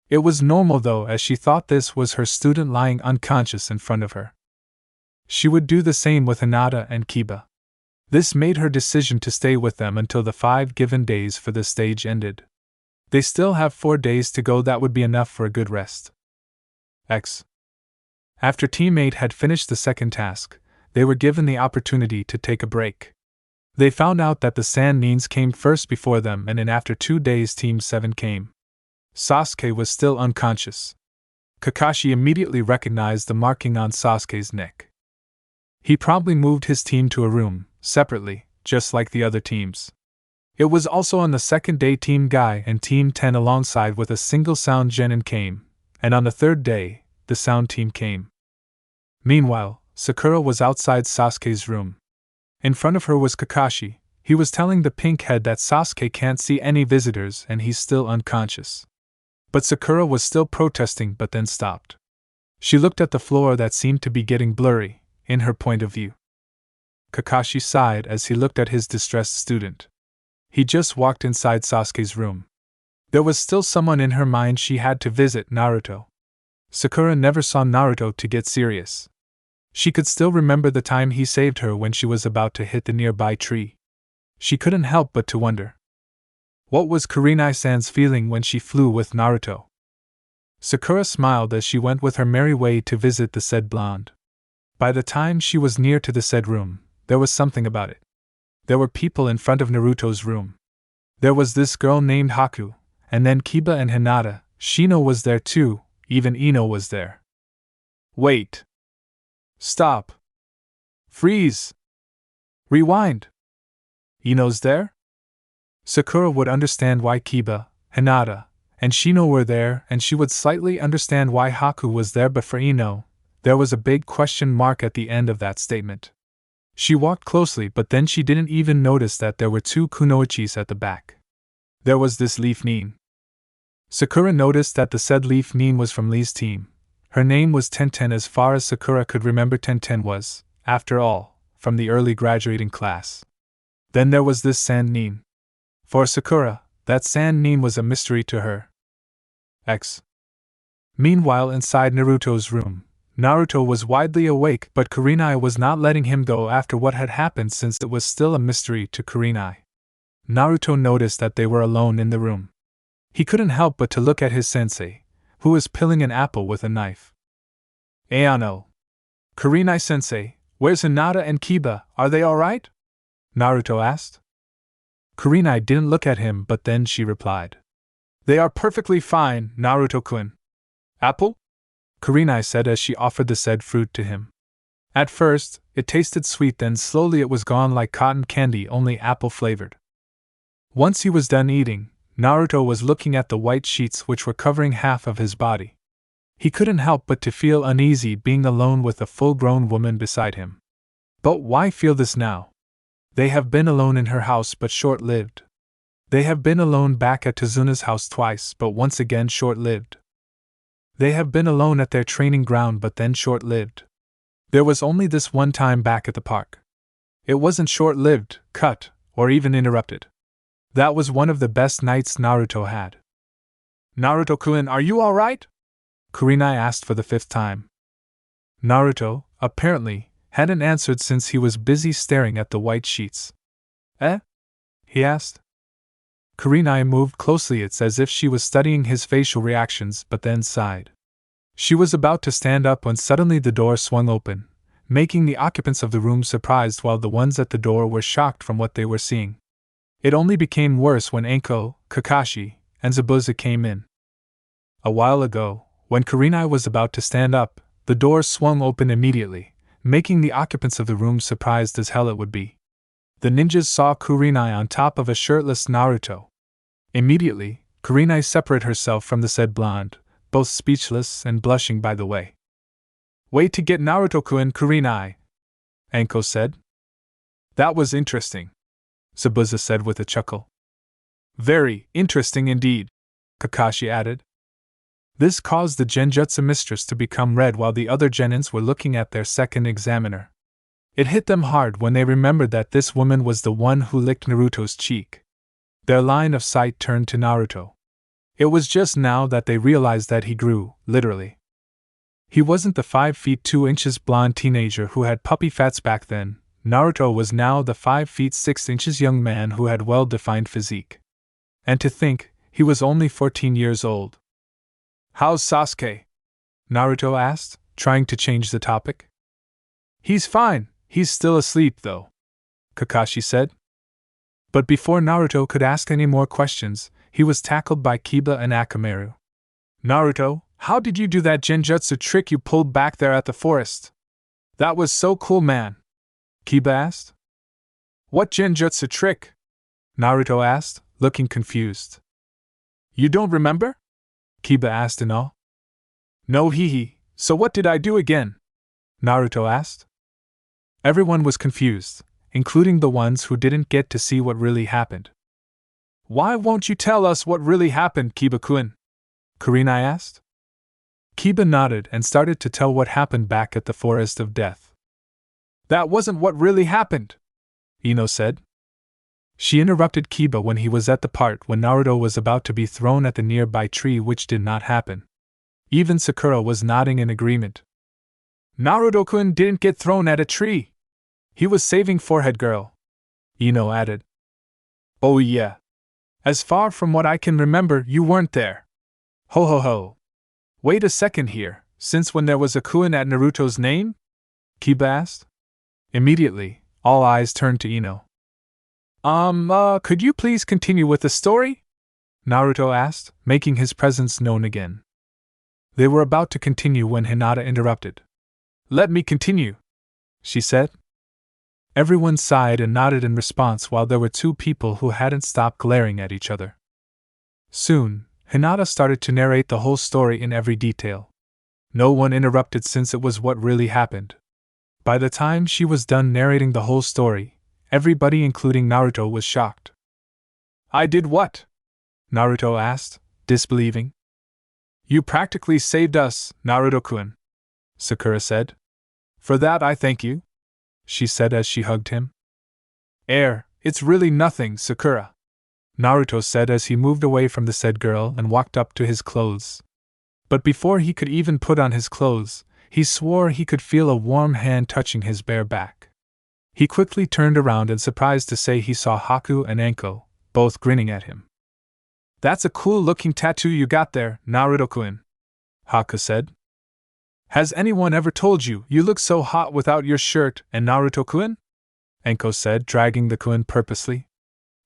It was normal though, as she thought this was her student lying unconscious in front of her. She would do the same with Hinata and Kiba. This made her decision to stay with them until the 5 given days for the stage ended. They still have 4 days to go, that would be enough for a good rest. After Team 8 had finished the second task, they were given the opportunity to take a break. They found out that the Sannins came first before them, and then after 2 days Team 7 came. Sasuke was still unconscious. Kakashi immediately recognized the marking on Sasuke's neck. He promptly moved his team to a room, separately, just like the other teams. It was also on the second day Team Guy and Team 10 alongside with a single sound genin came, and on the third day, the sound team came. Meanwhile, Sakura was outside Sasuke's room. In front of her was Kakashi. He was telling the pink head that Sasuke can't see any visitors and he's still unconscious. But Sakura was still protesting, but then stopped. She looked at the floor that seemed to be getting blurry, in her point of view. Kakashi sighed as he looked at his distressed student. He just walked inside Sasuke's room. There was still someone in her mind she had to visit, Naruto. Sakura never saw Naruto to get serious. She could still remember the time he saved her when she was about to hit the nearby tree. She couldn't help but to wonder. What was Kurenai-san's feeling when she flew with Naruto? Sakura smiled as she went with her merry way to visit the said blonde. By the time she was near to the said room, there was something about it. There were people in front of Naruto's room. There was this girl named Haku, and then Kiba and Hinata. Shino was there too, even Ino was there. Wait. Stop. Freeze. Rewind. Ino's there? Sakura would understand why Kiba, Hinata, and Shino were there, and she would slightly understand why Haku was there, but for Ino, there was a big question mark at the end of that statement. She walked closely, but then she didn't even notice that there were 2 kunoichis at the back. There was this Leaf Nin. Sakura noticed that the said Leaf Nin was from Lee's team. Her name was Tenten. As far as Sakura could remember, Tenten was, after all, from the early graduating class. Then there was this Sannin. For Sakura, that Sannin was a mystery to her. Meanwhile, inside Naruto's room, Naruto was widely awake, but Kurenai was not letting him go after what had happened, since it was still a mystery to Kurenai. Naruto noticed that they were alone in the room. He couldn't help but to look at his sensei, who was peeling an apple with a knife. Ayano. Kurenai-sensei, where's Hinata and Kiba, are they alright? Naruto asked. Kurenai didn't look at him, but then she replied. They are perfectly fine, Naruto-kun. Apple? Kurenai said as she offered the said fruit to him. At first, it tasted sweet, then slowly it was gone like cotton candy, only apple flavored. Once he was done eating, Naruto was looking at the white sheets which were covering half of his body. He couldn't help but to feel uneasy being alone with a full-grown woman beside him. But why feel this now? They have been alone in her house, but short-lived. They have been alone back at Tazuna's house twice, but once again short-lived. They have been alone at their training ground, but then short-lived. There was only this one time back at the park. It wasn't short-lived, cut, or even interrupted. That was one of the best nights Naruto had. Naruto-kun, are you alright? Kurenai asked for the 5th time. Naruto, apparently, hadn't answered since he was busy staring at the white sheets. He asked. Kurenai moved closely. It's as if she was studying his facial reactions, but then sighed. She was about to stand up when suddenly the door swung open, making the occupants of the room surprised while the ones at the door were shocked from what they were seeing. It only became worse when Anko, Kakashi, and Zabuza came in. A while ago, when Kurenai was about to stand up, the door swung open immediately, making the occupants of the room surprised as hell it would be. The ninjas saw Kurenai on top of a shirtless Naruto. Immediately, Kurenai separated herself from the said blonde, both speechless and blushing by the way. "Way to get Naruto-kun, Kurenai," Anko said. "That was interesting," Zabuza said with a chuckle. "Very interesting indeed," Kakashi added. This caused the Genjutsu mistress to become red while the other genins were looking at their second examiner. It hit them hard when they remembered that this woman was the one who licked Naruto's cheek. Their line of sight turned to Naruto. It was just now that they realized that he grew, literally. He wasn't the 5 feet 2 inches blonde teenager who had puppy fats back then. Naruto was now the 5 feet 6 inches young man who had well-defined physique. And to think, he was only 14 years old. "How's Sasuke?" Naruto asked, trying to change the topic. "He's fine, he's still asleep though," Kakashi said. But before Naruto could ask any more questions, he was tackled by Kiba and Akamaru. "Naruto, how did you do that genjutsu trick you pulled back there at the forest? That was so cool, man," Kiba asked. "What genjutsu trick?" Naruto asked, looking confused. "You don't remember?" Kiba asked in awe. "No, hee, so what did I do again?" Naruto asked. Everyone was confused, including the ones who didn't get to see what really happened. "Why won't you tell us what really happened, Kiba-kun?" Kurenai asked. Kiba nodded and started to tell what happened back at the Forest of Death. "That wasn't what really happened," Ino said. She interrupted Kiba when he was at the part when Naruto was about to be thrown at the nearby tree, which did not happen. Even Sakura was nodding in agreement. "Naruto-kun didn't get thrown at a tree. He was saving Forehead Girl," Ino added. "Oh yeah. As far from what I can remember, you weren't there. Ho ho ho. Wait a second here, since when there was a kun at Naruto's name?" Kiba asked. Immediately, all eyes turned to Ino. Could you please continue with the story?" Naruto asked, making his presence known again. They were about to continue when Hinata interrupted. "Let me continue," she said. Everyone sighed and nodded in response while there were two people who hadn't stopped glaring at each other. Soon, Hinata started to narrate the whole story in every detail. No one interrupted since it was what really happened. By the time she was done narrating the whole story, everybody including Naruto was shocked. "I did what?" Naruto asked, disbelieving. "You practically saved us, Naruto-kun," Sakura said. "For that I thank you," she said as she hugged him. It's really nothing, Sakura," Naruto said as he moved away from the said girl and walked up to his clothes. But before he could even put on his clothes, he swore he could feel a warm hand touching his bare back. He quickly turned around and surprised to say he saw Haku and Anko, both grinning at him. "That's a cool-looking tattoo you got there, Naruto-kun," Haku said. "Has anyone ever told you you look so hot without your shirt, and Naruto-kun?" Anko said, dragging the kun purposely.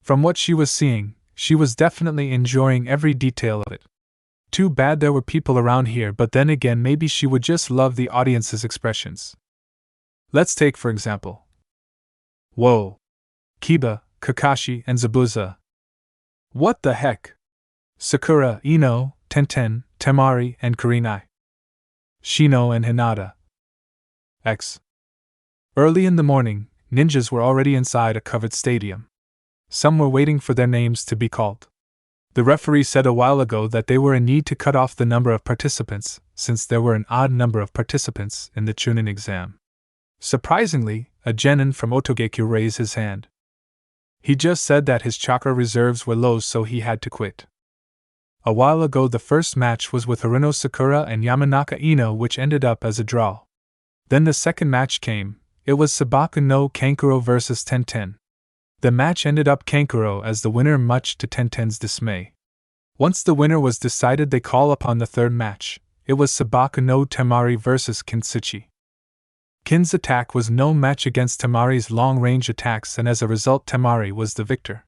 From what she was seeing, she was definitely enjoying every detail of it. Too bad there were people around here, but then again maybe she would just love the audience's expressions. Let's take for example. Whoa. Kiba, Kakashi, and Zabuza. What the heck? Sakura, Ino, Tenten, Temari, and Kurenai. Shino and Hinata. Early in the morning, ninjas were already inside a covered stadium. Some were waiting for their names to be called. The referee said a while ago that they were in need to cut off the number of participants, since there were an odd number of participants in the Chunin exam. Surprisingly, a genin from Otogekyo raised his hand. He just said that his chakra reserves were low, so he had to quit. A while ago the first match was with Haruno Sakura and Yamanaka Ino, which ended up as a draw. Then the second match came. It was Sabaku no Kankuro vs Tenten. The match ended up Kankuro as the winner, much to Tenten's dismay. Once the winner was decided, they call upon the third match. It was Sabaku no Temari vs Kintsuchi. Kin's attack was no match against Temari's long-range attacks, and as a result Temari was the victor.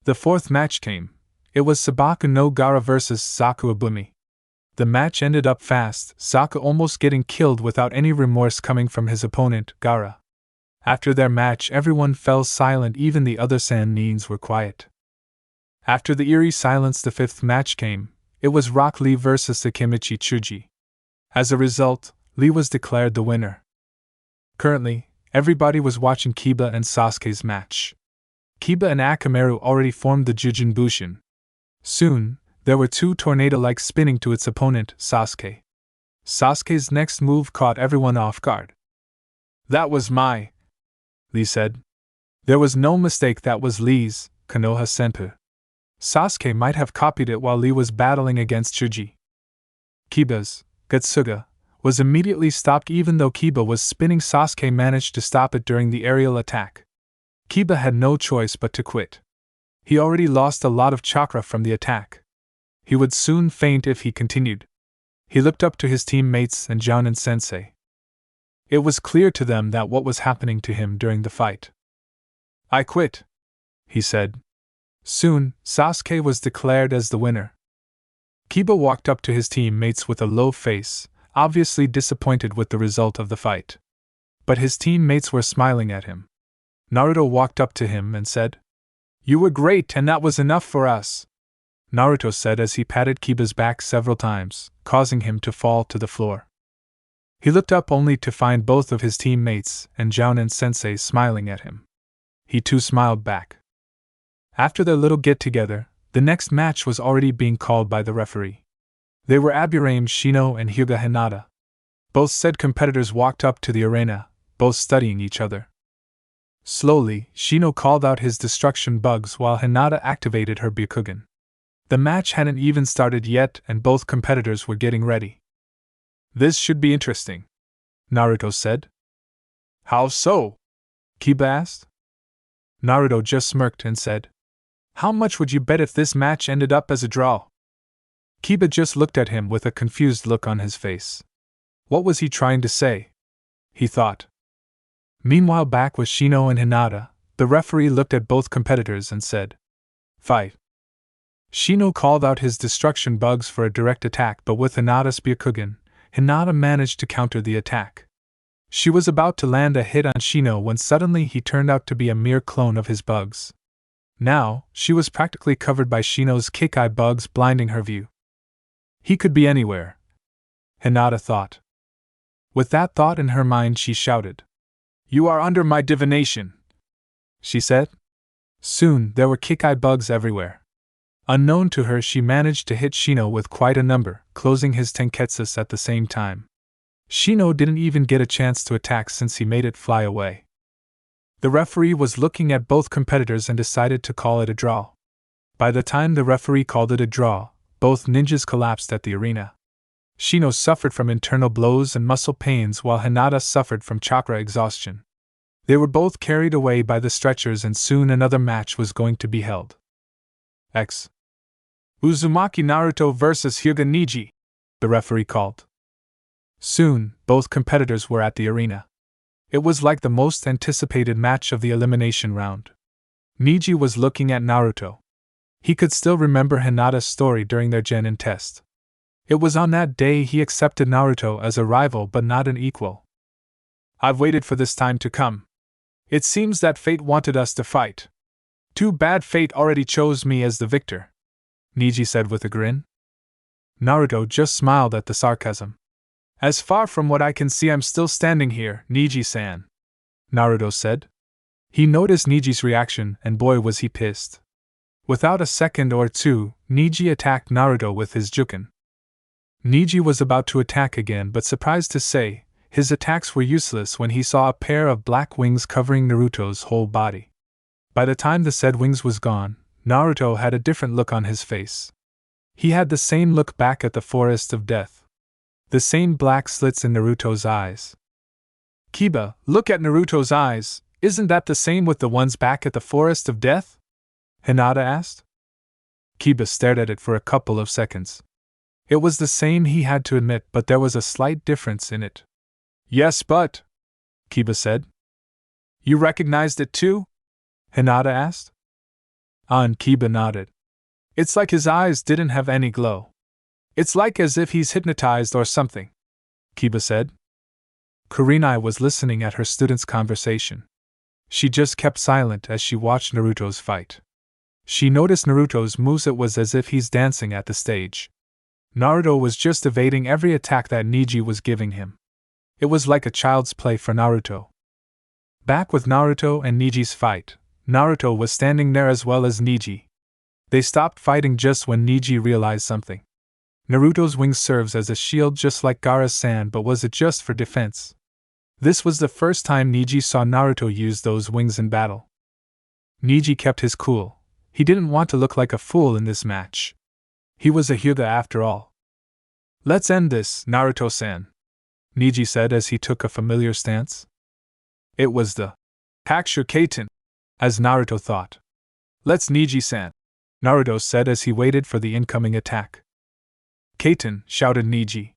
The fourth match came. It was Sabaku no Gaara vs Saku Abumi. The match ended up fast, Saku almost getting killed without any remorse coming from his opponent, Gaara. After their match, everyone fell silent, even the other Sannins were quiet. After the eerie silence, the fifth match came. It was Rock Lee vs Akimichi Chuji. As a result, Lee was declared the winner. Currently, everybody was watching Kiba and Sasuke's match. Kiba and Akamaru already formed the Jujinbushin. Soon, there were two tornado-like spinning to its opponent, Sasuke. Sasuke's next move caught everyone off guard. "That was my," Lee said. There was no mistake, that was Lee's, Konoha Senpu. Sasuke might have copied it while Lee was battling against Chuji. Kiba's Getsuga was immediately stopped. Even though Kiba was spinning, Sasuke managed to stop it during the aerial attack. Kiba had no choice but to quit. He already lost a lot of chakra from the attack. He would soon faint if he continued. He looked up to his teammates and Jounin sensei. It was clear to them that what was happening to him during the fight. "I quit," he said. Soon, Sasuke was declared as the winner. Kiba walked up to his teammates with a low face, obviously disappointed with the result of the fight. But his teammates were smiling at him. Naruto walked up to him and said, "You were great, and that was enough for us," Naruto said as he patted Kiba's back several times, causing him to fall to the floor. He looked up only to find both of his teammates and Jounin sensei smiling at him. He too smiled back. After their little get-together, the next match was already being called by the referee. They were Aburame Shino and Hyuga Hinata. Both said competitors walked up to the arena, both studying each other. Slowly, Shino called out his destruction bugs while Hinata activated her Byakugan. The match hadn't even started yet, and both competitors were getting ready. "This should be interesting," Naruto said. "How so?" Kiba asked. Naruto just smirked and said, "How much would you bet if this match ended up as a draw?" Kiba just looked at him with a confused look on his face. What was he trying to say? He thought. Meanwhile, back with Shino and Hinata, the referee looked at both competitors and said, "Fight." Shino called out his destruction bugs for a direct attack, but with Hinata's Byakugan, Hinata managed to counter the attack. She was about to land a hit on Shino when suddenly he turned out to be a mere clone of his bugs. Now, she was practically covered by Shino's kick-eye bugs, blinding her view. He could be anywhere, Hinata thought. With that thought in her mind, she shouted, "You are under my divination," she said. Soon, there were kick-eye bugs everywhere. Unknown to her, she managed to hit Shino with quite a number, closing his tenketsus at the same time. Shino didn't even get a chance to attack since he made it fly away. The referee was looking at both competitors and decided to call it a draw. By the time the referee called it a draw, both ninjas collapsed at the arena. Shino suffered from internal blows and muscle pains while Hinata suffered from chakra exhaustion. They were both carried away by the stretchers, and soon another match was going to be held. Uzumaki Naruto vs Hyuga Neji, the referee called. Soon, both competitors were at the arena. It was like the most anticipated match of the elimination round. Neji was looking at Naruto. He could still remember Hinata's story during their genin test. It was on that day he accepted Naruto as a rival but not an equal. "I've waited for this time to come. It seems that fate wanted us to fight. Too bad fate already chose me as the victor," Neji said with a grin. Naruto just smiled at the sarcasm. "As far from what I can see, I'm still standing here, Neji-san," Naruto said. He noticed Neji's reaction, and boy was he pissed. Without a second or two, Neji attacked Naruto with his Juken. Neji was about to attack again, but surprised to say, his attacks were useless when he saw a pair of black wings covering Naruto's whole body. By the time the said wings was gone, Naruto had a different look on his face. He had the same look back at the Forest of Death. The same black slits in Naruto's eyes. "Kiba, look at Naruto's eyes, isn't that the same with the ones back at the Forest of Death?" Hinata asked. Kiba stared at it for a couple of seconds. It was the same, he had to admit, but there was a slight difference in it. "Yes, but," Kiba said. "You recognized it too?" Hinata asked. And Kiba nodded. It's like his eyes didn't have any glow. It's like as if he's hypnotized or something, Kiba said. Kurenai was listening at her students' conversation. She just kept silent as she watched Naruto's fight. She noticed Naruto's moves. It was as if he's dancing at the stage. Naruto was just evading every attack that Neji was giving him. It was like a child's play for Naruto. Back with Naruto and Neji's fight, Naruto was standing there as well as Neji. They stopped fighting just when Neji realized something. Naruto's wings serves as a shield just like Gaara's but was it just for defense? This was the first time Neji saw Naruto use those wings in battle. Neji kept his cool. He didn't want to look like a fool in this match. He was a Hyuga after all. Let's end this, Naruto-san, Neji said as he took a familiar stance. It was the eixirt Kaiten, as Naruto thought. Let's Neji-san, Naruto said as he waited for the incoming attack. Kaiten, shouted Neji.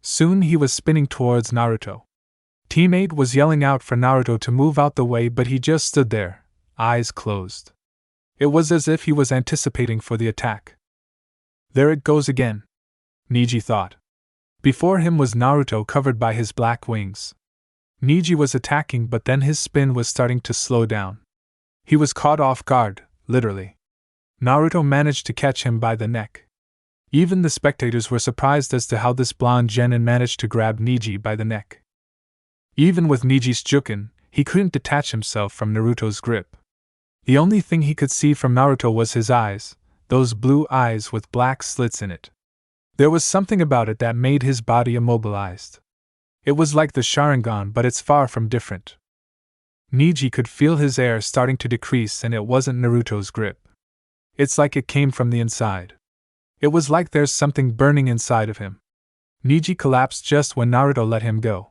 Soon he was spinning towards Naruto. Teammate was yelling out for Naruto to move out the way, but he just stood there, eyes closed. It was as if he was anticipating for the attack. There it goes again, Neji thought. Before him was Naruto covered by his black wings. Neji was attacking, but then his spin was starting to slow down. He was caught off guard, literally. Naruto managed to catch him by the neck. Even the spectators were surprised as to how this blonde genin managed to grab Neji by the neck. Even with Neji's juken, he couldn't detach himself from Naruto's grip. The only thing he could see from Naruto was his eyes, those blue eyes with black slits in it. There was something about it that made his body immobilized. It was like the Sharingan, but it's far from different. Neji could feel his air starting to decrease, and it wasn't Naruto's grip. It's like it came from the inside. It was like there's something burning inside of him. Neji collapsed just when Naruto let him go.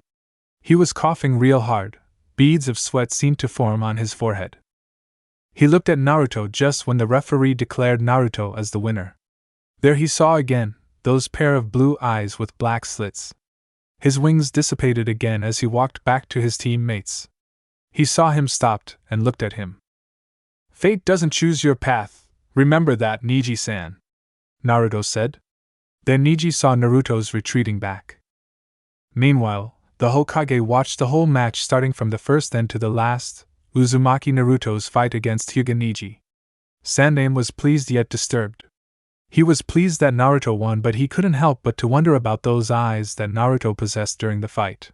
He was coughing real hard. Beads of sweat seemed to form on his forehead. He looked at Naruto just when the referee declared Naruto as the winner. There he saw again, those pair of blue eyes with black slits. His wings dissipated again as he walked back to his teammates. He saw him stopped and looked at him. Fate doesn't choose your path, remember that, Neji-san, Naruto said. Then Neji saw Naruto's retreating back. Meanwhile, the Hokage watched the whole match starting from the first end to the last, Uzumaki Naruto's fight against Hyuga Neji. Sannin was pleased yet disturbed. He was pleased that Naruto won, but he couldn't help but to wonder about those eyes that Naruto possessed during the fight.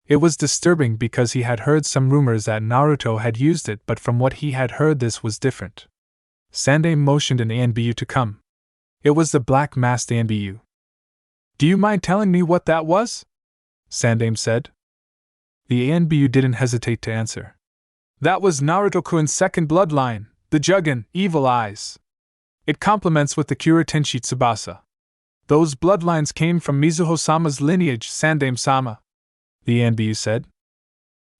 It was disturbing because he had heard some rumors that Naruto had used it, but from what he had heard this was different. Sannin motioned an ANBU to come. It was the black masked ANBU. Do you mind telling me what that was? Sannin said. The ANBU didn't hesitate to answer. That was Naruto-kun's second bloodline, the Jugen, Evil Eyes. It complements with the Kura Tenshi Tsubasa. Those bloodlines came from Mizuho-sama's lineage, Sannin-sama, the ANBU said.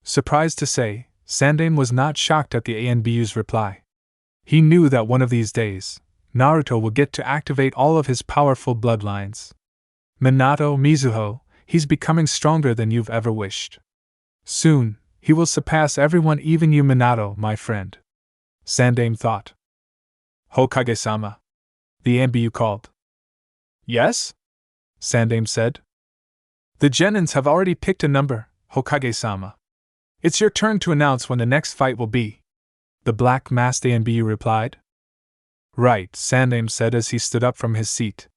Surprised to say, Sannin was not shocked at the ANBU's reply. He knew that one of these days, Naruto would get to activate all of his powerful bloodlines. Minato, Mizuho, he's becoming stronger than you've ever wished. Soon, he will surpass everyone, even you, Minato, my friend. Sannin thought. Hokage-sama, the ANBU called. Yes? Sannin said. The Genins have already picked a number, Hokage-sama. It's your turn to announce when the next fight will be, the black masked ANBU replied. Right, Sannin said as he stood up from his seat.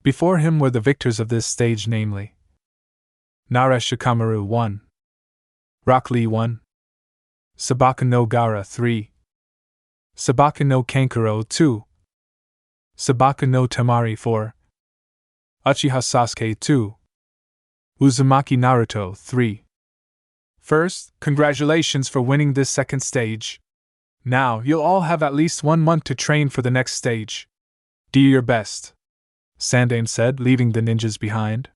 Before him were the victors of this stage, namely Nara Shikamaru 1, Rock Lee 1, Sabaka no Gaara 3, Sabaka no Kankuro 2, Sabaka no Temari 4, Uchiha Sasuke 2, Uzumaki Naruto 3. First, congratulations for winning this second stage. Now, you'll all have at least 1 month to train for the next stage. Do your best, Sannin said, leaving the ninjas behind.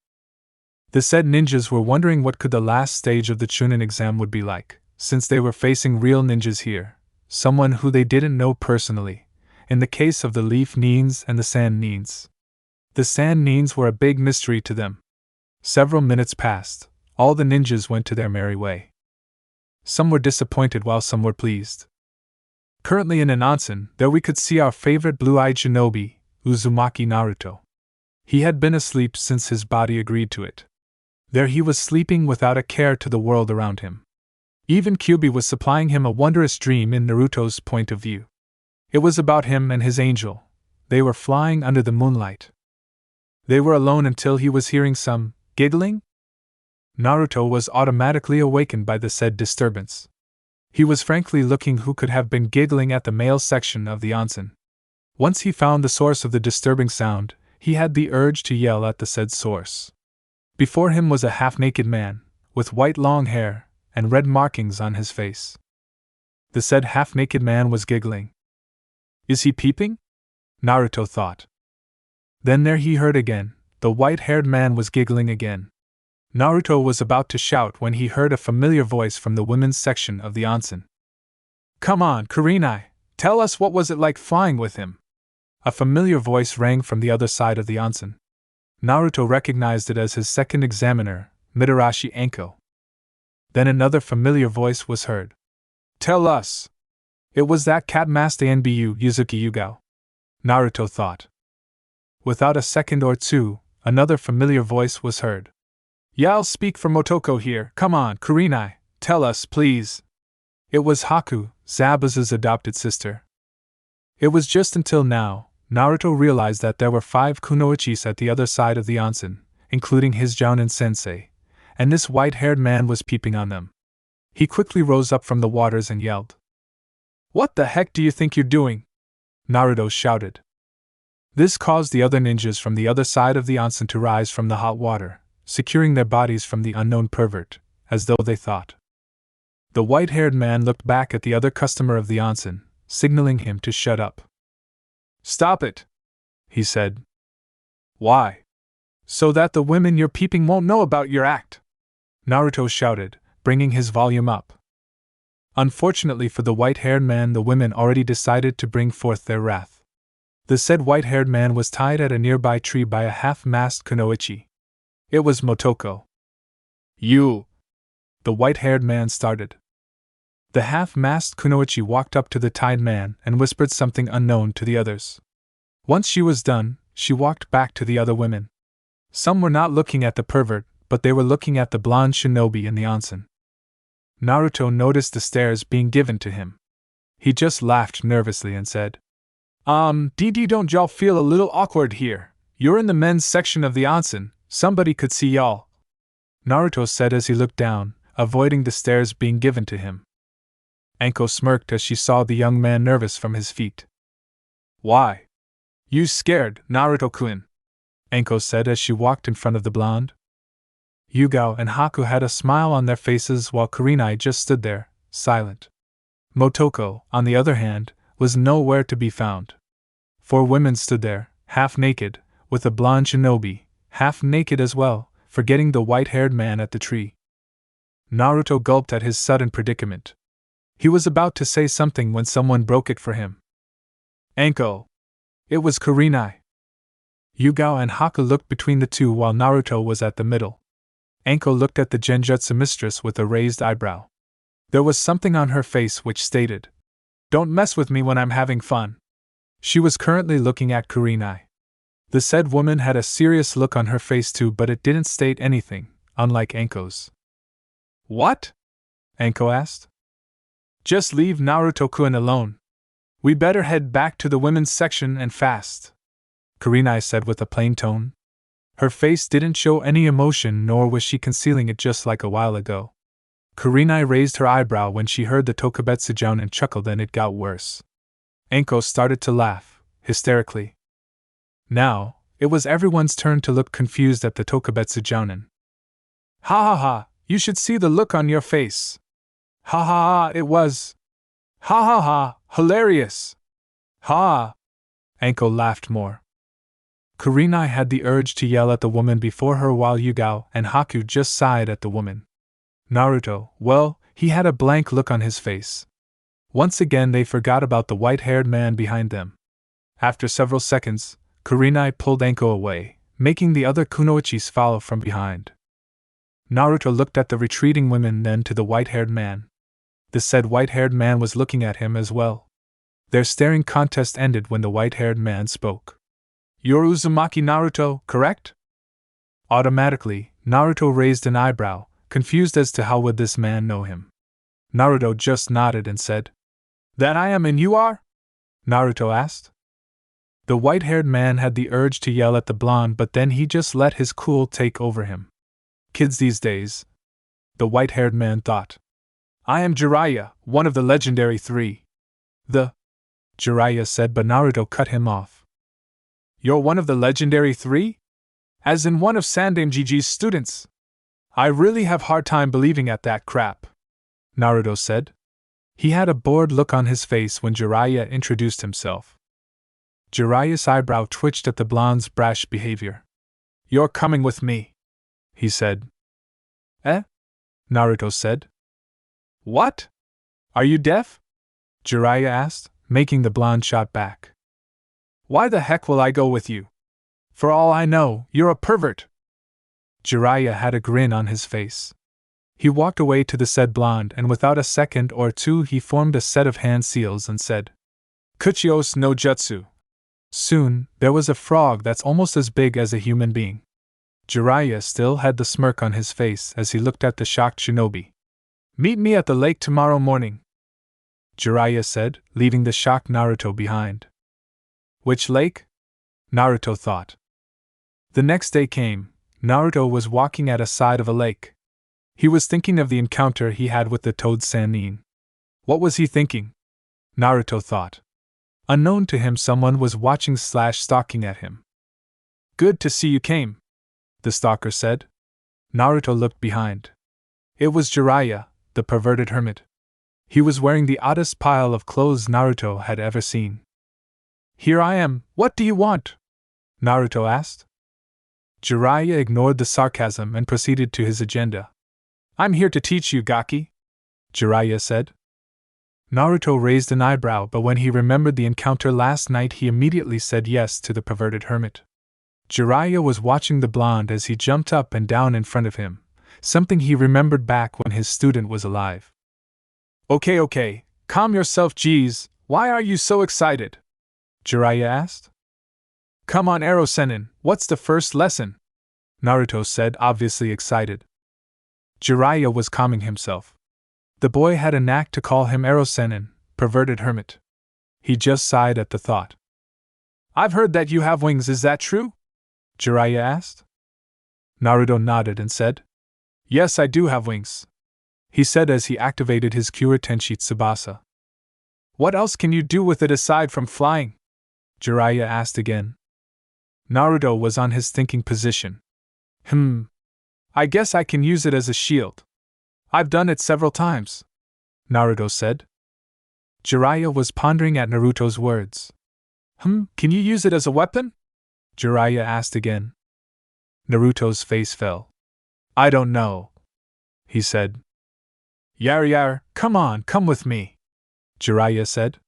The said ninjas were wondering what could the last stage of the Chunin exam would be like, since they were facing real ninjas here, someone who they didn't know personally, in the case of the Leaf Nins and the Sand Nins. The Sand Nins were a big mystery to them. Several minutes passed, all the ninjas went to their merry way. Some were disappointed while some were pleased. Currently in an onsen, there we could see our favorite blue-eyed shinobi, Uzumaki Naruto. He had been asleep since his body agreed to it. There he was sleeping without a care to the world around him. Even Kyubi was supplying him a wondrous dream in Naruto's point of view. It was about him and his angel. They were flying under the moonlight. They were alone until he was hearing some giggling. Naruto was automatically awakened by the said disturbance. He was frankly looking who could have been giggling at the male section of the onsen. Once he found the source of the disturbing sound, he had the urge to yell at the said source. Before him was a half-naked man, with white long hair, and red markings on his face. The said half-naked man was giggling. Is he peeping? Naruto thought. Then there he heard again, the white-haired man was giggling again. Naruto was about to shout when he heard a familiar voice from the women's section of the onsen. Come on, Kurenai, tell us what was it like flying with him? A familiar voice rang from the other side of the onsen. Naruto recognized it as his second examiner, Mitarashi Anko. Then another familiar voice was heard. Tell us! It was that cat master Nbu Yuzuki Yugao. Naruto thought. Without a second or two, another familiar voice was heard. Yeah, I'll speak for Motoko here. Come on, Kurenai, tell us, please. It was Haku, Zabuza's adopted sister. It was just until now, Naruto realized that there were 5 kunoichis at the other side of the onsen, including his Jounin sensei, and this white-haired man was peeping on them. He quickly rose up from the waters and yelled. What the heck do you think you're doing? Naruto shouted. This caused the other ninjas from the other side of the onsen to rise from the hot water, securing their bodies from the unknown pervert, as though they thought. The white-haired man looked back at the other customer of the onsen, signaling him to shut up. Stop it, he said. Why? So that the women you're peeping won't know about your act, Naruto shouted, bringing his volume up. Unfortunately for the white-haired man, the women already decided to bring forth their wrath. The said white-haired man was tied at a nearby tree by a half-masked kunoichi. It was Motoko. You! The white-haired man started. The half-masked kunoichi walked up to the tied man and whispered something unknown to the others. Once she was done, she walked back to the other women. Some were not looking at the pervert, but they were looking at the blonde shinobi in the onsen. Naruto noticed the stares being given to him. He just laughed nervously and said, don't y'all feel a little awkward here? You're in the men's section of the onsen. Somebody could see y'all, Naruto said as he looked down, avoiding the stares being given to him. Anko smirked as she saw the young man nervous from his feet. Why? You scared, Naruto-kun, Anko said as she walked in front of the blonde. Yugao and Haku had a smile on their faces while Kurenai just stood there, silent. Motoko, on the other hand, was nowhere to be found. 4 women stood there, half-naked, with a blonde shinobi, half-naked as well, forgetting the white-haired man at the tree. Naruto gulped at his sudden predicament. He was about to say something when someone broke it for him. Anko! It was Kurenai. Yugao and Haku looked between the two while Naruto was at the middle. Anko looked at the genjutsu mistress with a raised eyebrow. There was something on her face which stated, "Don't mess with me when I'm having fun." She was currently looking at Kurenai. The said woman had a serious look on her face too, but it didn't state anything, unlike Anko's. What? Anko asked. Just leave Naruto-kun alone. We better head back to the women's section and fast, Kurenai said with a plain tone. Her face didn't show any emotion, nor was she concealing it just like a while ago. Kurenai raised her eyebrow when she heard the Tokubetsu Jounin and chuckled, and it got worse. Anko started to laugh, hysterically. Now, it was everyone's turn to look confused at the Tokubetsu Jounin. Ha ha ha, you should see the look on your face. Ha ha ha, it was. Ha ha ha, hilarious. Ha! Anko laughed more. Kurenai had the urge to yell at the woman before her while Yugao and Haku just sighed at the woman. Naruto, well, he had a blank look on his face. Once again they forgot about the white-haired man behind them. After several seconds, Kurenai pulled Anko away, making the other kunoichis follow from behind. Naruto looked at the retreating women, then to the white-haired man. The said white-haired man was looking at him as well. Their staring contest ended when the white-haired man spoke. "You're Uzumaki Naruto, correct?" Automatically, Naruto raised an eyebrow, confused as to how would this man know him. Naruto just nodded and said, "That I am and you are?" Naruto asked. The white-haired man had the urge to yell at the blonde, but then he just let his cool take over him. Kids these days, the white-haired man thought. "I am Jiraiya, one of the legendary three." Jiraiya said, but Naruto cut him off. "You're one of the legendary three? As in one of Sandaime-ji's students? I really have hard time believing at that crap," Naruto said. He had a bored look on his face when Jiraiya introduced himself. Jiraiya's eyebrow twitched at the blonde's brash behavior. "You're coming with me," he said. "Eh?" Naruto said. "What? Are you deaf?" Jiraiya asked, making the blonde shot back. "Why the heck will I go with you? For all I know, you're a pervert." Jiraiya had a grin on his face. He walked away to the said blonde, and without a second or two he formed a set of hand seals and said, "Kuchios no Jutsu." Soon, there was a frog that's almost as big as a human being. Jiraiya still had the smirk on his face as he looked at the shocked shinobi. "Meet me at the lake tomorrow morning," Jiraiya said, leaving the shocked Naruto behind. Which lake? Naruto thought. The next day came. Naruto was walking at a side of a lake. He was thinking of the encounter he had with the toad Sannin. What was he thinking? Naruto thought. Unknown to him, someone was watching/stalking at him. "Good to see you came," the stalker said. Naruto looked behind. It was Jiraiya, the perverted hermit. He was wearing the oddest pile of clothes Naruto had ever seen. "Here I am, what do you want?" Naruto asked. Jiraiya ignored the sarcasm and proceeded to his agenda. "I'm here to teach you, Gaki," Jiraiya said. Naruto raised an eyebrow, but when he remembered the encounter last night he immediately said yes to the perverted hermit. Jiraiya was watching the blonde as he jumped up and down in front of him, something he remembered back when his student was alive. Okay, calm yourself, geez, why are you so excited?" Jiraiya asked. "Come on, Arrow Sennin, what's the first lesson?" Naruto said, obviously excited. Jiraiya was calming himself. The boy had a knack to call him Arrow Sennin, perverted hermit. He just sighed at the thought. "I've heard that you have wings, is that true?" Jiraiya asked. Naruto nodded and said, "Yes, I do have wings," he said as he activated his Kure Tenshi Tsubasa. "What else can you do with it aside from flying?" Jiraiya asked again. Naruto was on his thinking position. I guess I can use it as a shield. I've done it several times," Naruto said. Jiraiya was pondering at Naruto's words. Can you use it as a weapon?" Jiraiya asked again. Naruto's face fell. "I don't know," he said. Yar, come on, come with me," Jiraiya said.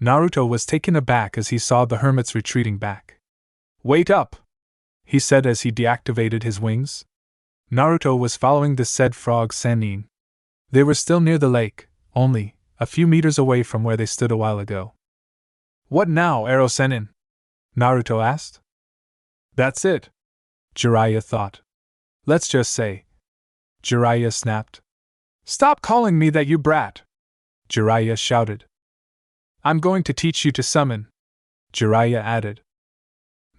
Naruto was taken aback as he saw the hermits retreating back. "Wait up," he said as he deactivated his wings. Naruto was following the said frog Sannin. They were still near the lake, only a few meters away from where they stood a while ago. "What now, Arrow Sennin?" Naruto asked. "That's it," Jiraiya thought. "Let's just say." Jiraiya snapped. "Stop calling me that, you brat!" Jiraiya shouted. "I'm going to teach you to summon," Jiraiya added.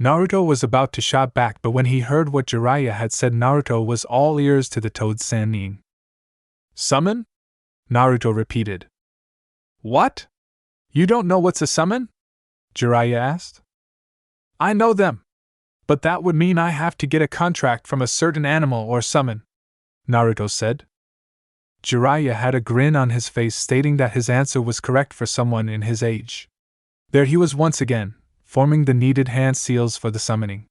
Naruto was about to shout back, but when he heard what Jiraiya had said, Naruto was all ears to the toad Sannin. "Summon?" Naruto repeated. "What? You don't know what's a summon?" Jiraiya asked. "I know them. But that would mean I have to get a contract from a certain animal or summon," Naruto said. Jiraiya had a grin on his face, stating that his answer was correct for someone in his age. There he was once again, forming the needed hand seals for the summoning.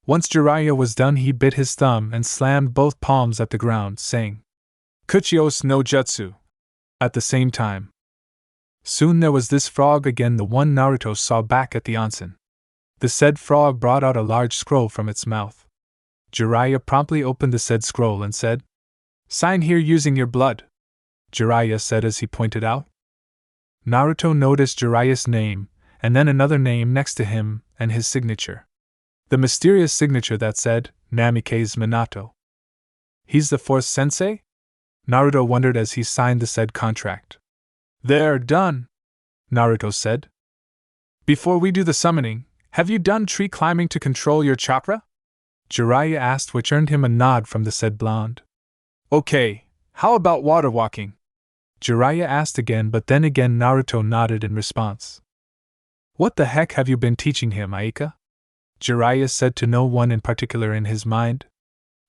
Once Jiraiya was done, he bit his thumb and slammed both palms at the ground, saying, "Kuchios no Jutsu," at the same time. Soon there was this frog again, the one Naruto saw back at the onsen. The said frog brought out a large scroll from its mouth. Jiraiya promptly opened the said scroll and said, "Sign here using your blood," Jiraiya said as he pointed out. Naruto noticed Jiraiya's name, and then another name next to him, and his signature. The mysterious signature that said, Namikaze Minato. He's the fourth sensei? Naruto wondered as he signed the said contract. They're done, Naruto said. Before we do the summoning, have you done tree climbing to control your chakra? Jiraiya asked, which earned him a nod from the said blonde. Okay, how about water walking? Jiraiya asked again, but then again Naruto nodded in response. What the heck have you been teaching him, Aika? Jiraiya said to no one in particular in his mind.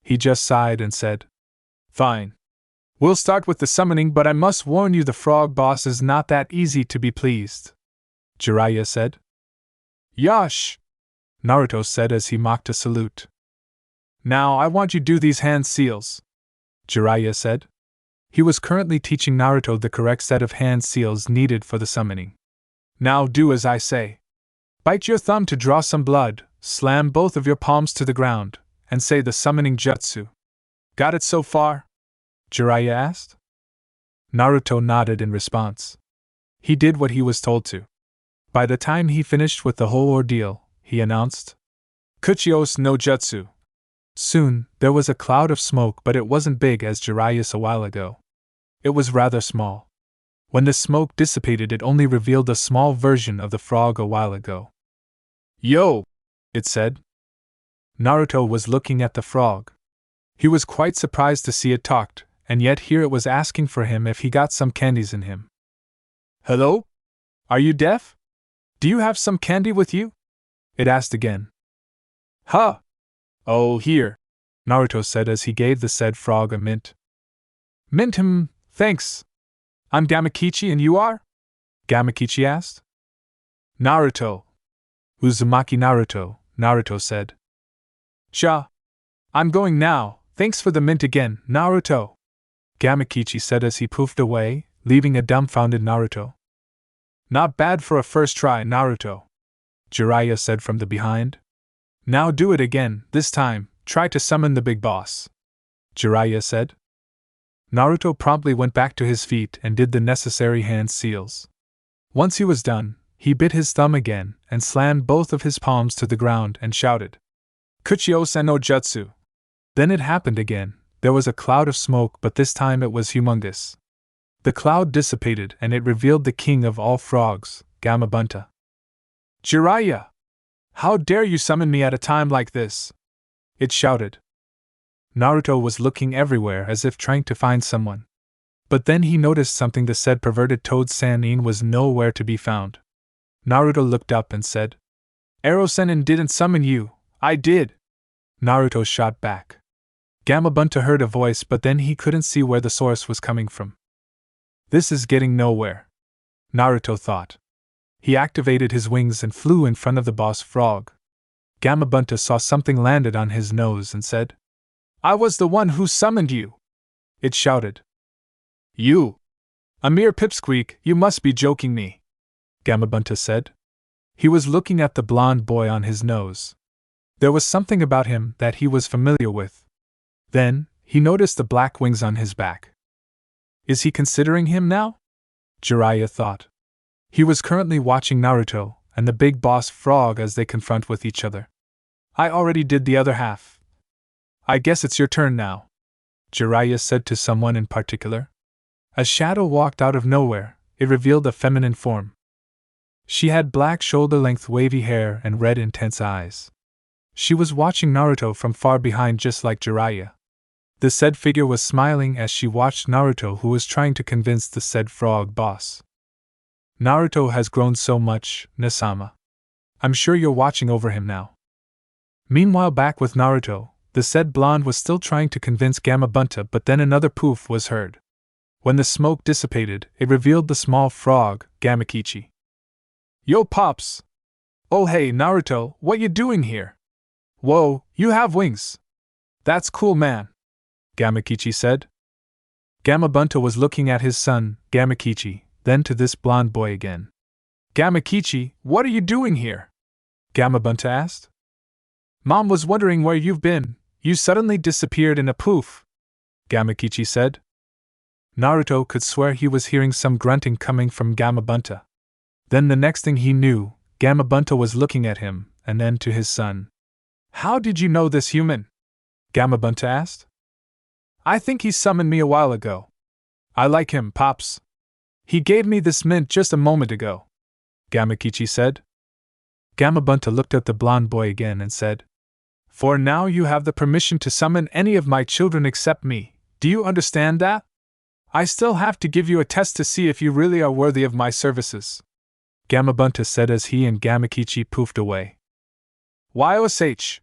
He just sighed and said, Fine. We'll start with the summoning, but I must warn you the frog boss is not that easy to be pleased. Jiraiya said. Yosh! Naruto said as he mocked a salute. Now I want you to do these hand seals, Jiraiya said. He was currently teaching Naruto the correct set of hand seals needed for the summoning. Now do as I say. Bite your thumb to draw some blood, slam both of your palms to the ground, and say the summoning jutsu. Got it so far? Jiraiya asked. Naruto nodded in response. He did what he was told to. By the time he finished with the whole ordeal, he announced, Kuchios no jutsu. Soon, there was a cloud of smoke, but it wasn't big as Jiraiya's a while ago. It was rather small. When the smoke dissipated, it only revealed a small version of the frog a while ago. Yo! It said. Naruto was looking at the frog. He was quite surprised to see it talked, and yet here it was asking for him if he got some candies in him. Hello? Are you deaf? Do you have some candy with you? It asked again. Huh? Oh, here, Naruto said as he gave the said frog a mint. Mint him, thanks. I'm Gamakichi and you are? Gamakichi asked. Naruto. Uzumaki Naruto, Naruto said. Sha. I'm going now, thanks for the mint again, Naruto. Gamakichi said as he poofed away, leaving a dumbfounded Naruto. Not bad for a first try, Naruto, Jiraiya said from the behind. Now do it again, this time, try to summon the big boss, Jiraiya said. Naruto promptly went back to his feet and did the necessary hand seals. Once he was done, he bit his thumb again and slammed both of his palms to the ground and shouted, Kuchios no jutsu. Then it happened again, there was a cloud of smoke, but this time it was humongous. The cloud dissipated and it revealed the king of all frogs, Gamabunta. Jiraiya! How dare you summon me at a time like this? It shouted. Naruto was looking everywhere as if trying to find someone. But then he noticed something. The said perverted toad Sannin was nowhere to be found. Naruto looked up and said, Sannin didn't summon you, I did. Naruto shot back. Gamabunta heard a voice, but then he couldn't see where the source was coming from. This is getting nowhere, Naruto thought. He activated his wings and flew in front of the boss frog. Gamabunta saw something landed on his nose and said, I was the one who summoned you. It shouted. You? A mere pipsqueak, you must be joking me, Gamabunta said. He was looking at the blonde boy on his nose. There was something about him that he was familiar with. Then, he noticed the black wings on his back. Is he considering him now? Jiraiya thought. He was currently watching Naruto and the big boss frog as they confront with each other. I already did the other half. I guess it's your turn now, Jiraiya said to someone in particular. A shadow walked out of nowhere. It revealed a feminine form. She had black shoulder-length wavy hair and red intense eyes. She was watching Naruto from far behind just like Jiraiya. The said figure was smiling as she watched Naruto, who was trying to convince the said frog boss. Naruto has grown so much, Nasama. I'm sure you're watching over him now. Meanwhile, back with Naruto, the said blonde was still trying to convince Gamabunta, but then another poof was heard. When the smoke dissipated, it revealed the small frog, Gamakichi. Yo pops! Oh hey Naruto, what you doing here? Whoa, you have wings! That's cool, man, Gamakichi said. Gamabunta was looking at his son, Gamakichi, then to this blonde boy again. Gamakichi, what are you doing here? Gamabunta asked. Mom was wondering where you've been. You suddenly disappeared in a poof, Gamakichi said. Naruto could swear he was hearing some grunting coming from Gamabunta. Then the next thing he knew, Gamabunta was looking at him, and then to his son. "How did you know this human?" Gamabunta asked. "I think he summoned me a while ago. I like him, Pops. He gave me this mint just a moment ago," Gamakichi said. Gamabunta looked at the blonde boy again and said, "For now you have the permission to summon any of my children except me, do you understand that? I still have to give you a test to see if you really are worthy of my services," Gamabunta said as he and Gamakichi poofed away. "YOSH!"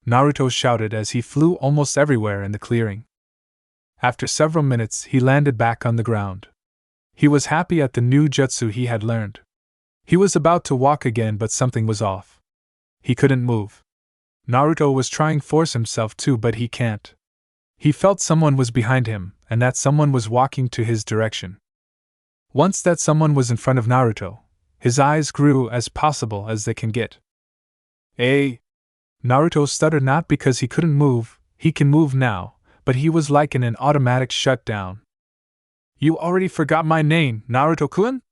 Naruto shouted as he flew almost everywhere in the clearing. After several minutes, he landed back on the ground. He was happy at the new jutsu he had learned. He was about to walk again, but something was off. He couldn't move. Naruto was trying to force himself to, but he can't. He felt someone was behind him, and that someone was walking to his direction. Once that someone was in front of Naruto, his eyes grew as possible as they can get. "Hey!" Naruto stuttered, not because he couldn't move, he can move now, but he was like in an automatic shutdown. "You already forgot my name, Naruto-kun?"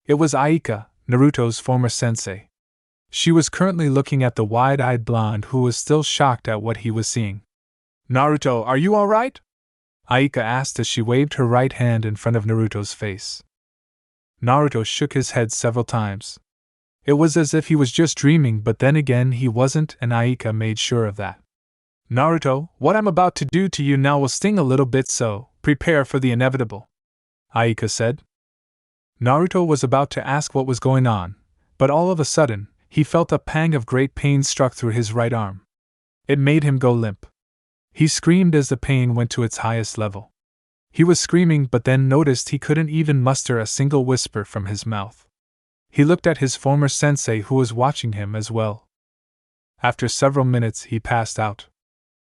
It was Aika, Naruto's former sensei. She was currently looking at the wide-eyed blonde who was still shocked at what he was seeing. "Naruto, are you alright?" Aika asked as she waved her right hand in front of Naruto's face. Naruto shook his head several times. It was as if he was just dreaming, but then again he wasn't, and Aika made sure of that. "Naruto, what I'm about to do to you now will sting a little bit, so prepare for the inevitable," Aika said. Naruto was about to ask what was going on, but all of a sudden, he felt a pang of great pain struck through his right arm. It made him go limp. He screamed as the pain went to its highest level. He was screaming, but then noticed he couldn't even muster a single whisper from his mouth. He looked at his former sensei who was watching him as well. After several minutes, he passed out.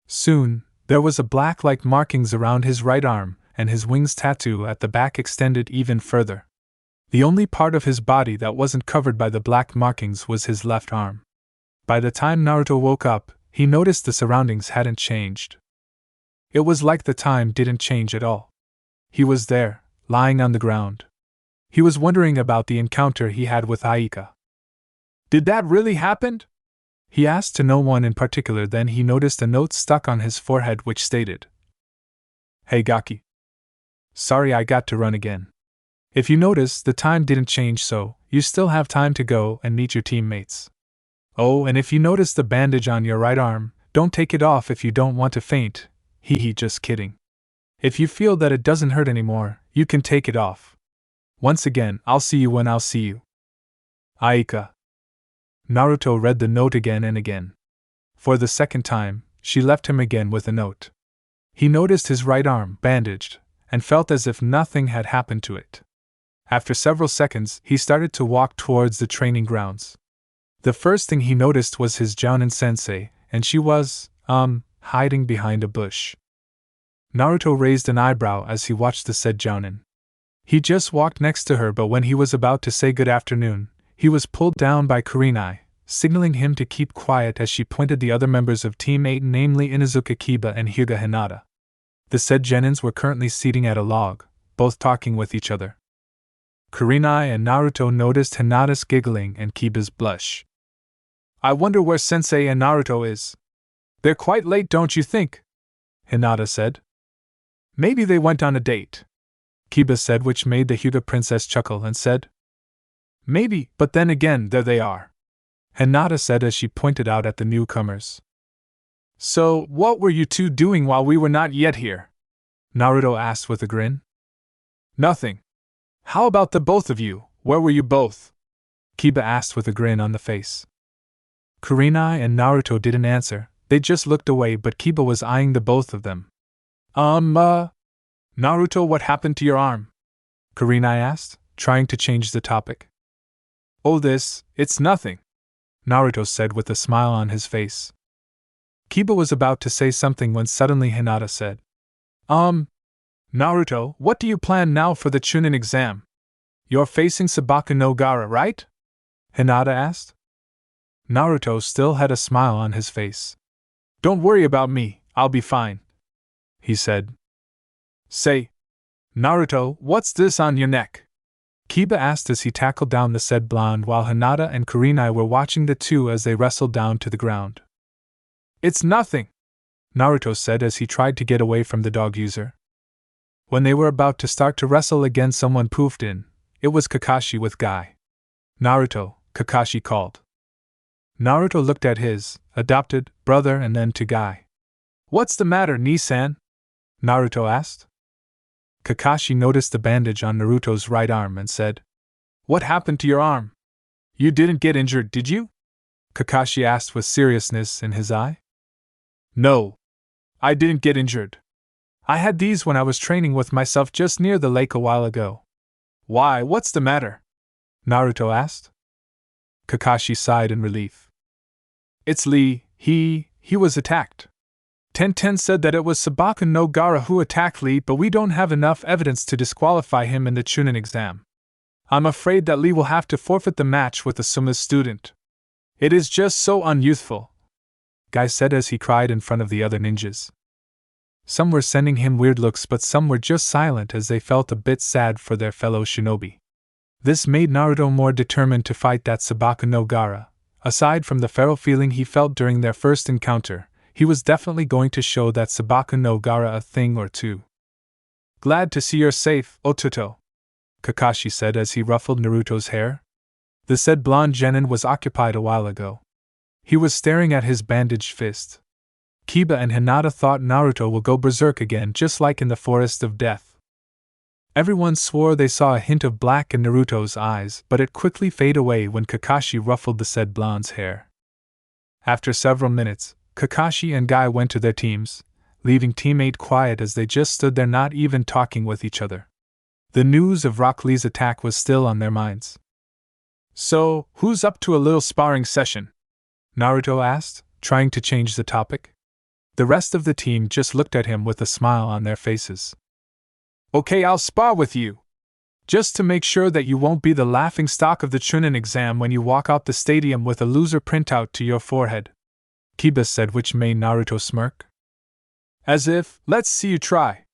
Soon, there was a black-like markings around his right arm, and his wings tattoo at the back extended even further. The only part of his body that wasn't covered by the black markings was his left arm. By the time Naruto woke up, he noticed the surroundings hadn't changed. It was like the time didn't change at all. He was there, lying on the ground. He was wondering about the encounter he had with Aika. "Did that really happen?" he asked to no one in particular. Then he noticed a note stuck on his forehead which stated, "Hey Gaki. Sorry I got to run again. If you notice, the time didn't change, so you still have time to go and meet your teammates. Oh, and if you notice the bandage on your right arm, don't take it off if you don't want to faint. Just kidding. If you feel that it doesn't hurt anymore, you can take it off. Once again, I'll see you when I'll see you. Aika." Naruto read the note again and again. For the second time, she left him again with a note. He noticed his right arm bandaged, and felt as if nothing had happened to it. After several seconds, he started to walk towards the training grounds. The first thing he noticed was his Jounin sensei, and she was, hiding behind a bush. Naruto raised an eyebrow as he watched the said Jounin. He just walked next to her, but when he was about to say good afternoon, he was pulled down by Kurenai, signaling him to keep quiet as she pointed the other members of Team 8, namely Inuzuka Kiba and Hyuga Hinata. The said Genins were currently seating at a log, both talking with each other. Kurenai and Naruto noticed Hinata's giggling and Kiba's blush. "I wonder where Sensei and Naruto is. They're quite late, don't you think?" Hinata said. "Maybe they went on a date," Kiba said, which made the Hyuga princess chuckle and said, "Maybe, but then again, there they are," Hinata said as she pointed out at the newcomers. "So, what were you two doing while we were not yet here?" Naruto asked with a grin. "Nothing. How about the both of you, where were you both?" Kiba asked with a grin on the face. Kurenai and Naruto didn't answer, they just looked away, but Kiba was eyeing the both of them. Naruto, what happened to your arm?" Kurenai asked, trying to change the topic. "Oh, it's nothing," Naruto said with a smile on his face. Kiba was about to say something when suddenly Hinata said, Naruto, what do you plan now for the Chunin exam? You're facing Sabaku no Gaara, right?" Hinata asked. Naruto still had a smile on his face. "Don't worry about me, I'll be fine," he said. Naruto, what's this on your neck? Kiba asked as he tackled down the said blonde while Hinata and Kurenai were watching the two as they wrestled down to the ground. It's nothing, Naruto said as he tried to get away from the dog user. When they were about to start to wrestle again, someone poofed in. It was Kakashi with Guy. Naruto, Kakashi called. Naruto looked at his adopted brother and then to Guy. What's the matter, Ni-san? Naruto asked. Kakashi noticed the bandage on Naruto's right arm and said, What happened to your arm? You didn't get injured, did you? Kakashi asked with seriousness in his eye. No. I didn't get injured. I had these when I was training with myself just near the lake a while ago. Why, what's the matter? Naruto asked. Kakashi sighed in relief. It's Lee, he was attacked. Tenten said that it was Sabaku no Gaara who attacked Lee, but we don't have enough evidence to disqualify him in the Chunin exam. I'm afraid that Lee will have to forfeit the match with the Suma's student. It is just so unyouthful, Guy said as he cried in front of the other ninjas. Some were sending him weird looks, but some were just silent as they felt a bit sad for their fellow shinobi. This made Naruto more determined to fight that Sabaku no Gaara. Aside from the feral feeling he felt during their first encounter, he was definitely going to show that Sabaku no Gaara a thing or two. Glad to see you're safe, Ototo, Kakashi said as he ruffled Naruto's hair. The said blonde genin was occupied a while ago. He was staring at his bandaged fist. Kiba and Hinata thought Naruto will go berserk again, just like in the Forest of Death. Everyone swore they saw a hint of black in Naruto's eyes, but it quickly faded away when Kakashi ruffled the said blonde's hair. After several minutes, Kakashi and Guy went to their teams, leaving teammate quiet as they just stood there not even talking with each other. The news of Rock Lee's attack was still on their minds. So, who's up to a little sparring session? Naruto asked, trying to change the topic. The rest of the team just looked at him with a smile on their faces. Okay, I'll spar with you. Just to make sure that you won't be the laughingstock of the Chunin exam when you walk out the stadium with a loser printout to your forehead, Kiba said, which made Naruto smirk. As if, let's see you try.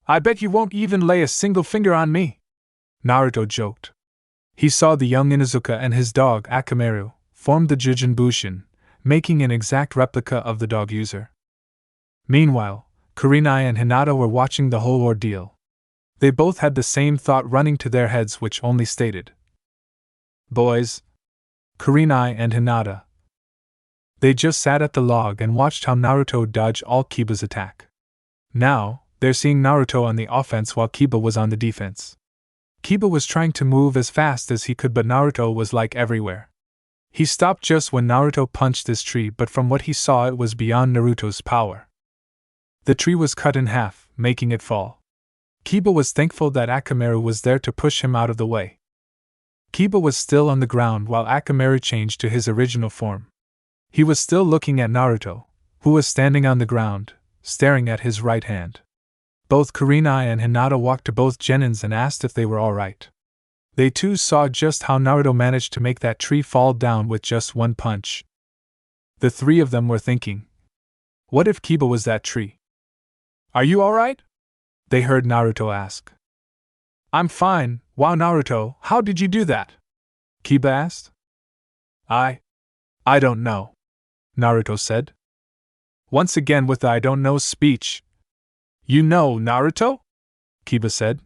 I bet you won't even lay a single finger on me, Naruto joked. He saw the young Inuzuka and his dog Akamaru formed the Jujinbushin, making an exact replica of the dog user. Meanwhile, Kurenai and Hinata were watching the whole ordeal. They both had the same thought running to their heads, which only stated, Boys. Kurenai and Hinata. They just sat at the log and watched how Naruto dodged all Kiba's attack. Now, they're seeing Naruto on the offense while Kiba was on the defense. Kiba was trying to move as fast as he could, but Naruto was like everywhere. He stopped just when Naruto punched this tree, but from what he saw it was beyond Naruto's power. The tree was cut in half, making it fall. Kiba was thankful that Akamaru was there to push him out of the way. Kiba was still on the ground while Akamaru changed to his original form. He was still looking at Naruto, who was standing on the ground, staring at his right hand. Both Kurenai and Hinata walked to both genins and asked if they were alright. They too saw just how Naruto managed to make that tree fall down with just one punch. The three of them were thinking, what if Kiba was that tree? Are you alright? They heard Naruto ask. I'm fine. Wow, Naruto, how did you do that? Kiba asked. I don't know, Naruto said. Once again with the I don't know speech. You know, Naruto? Kiba said.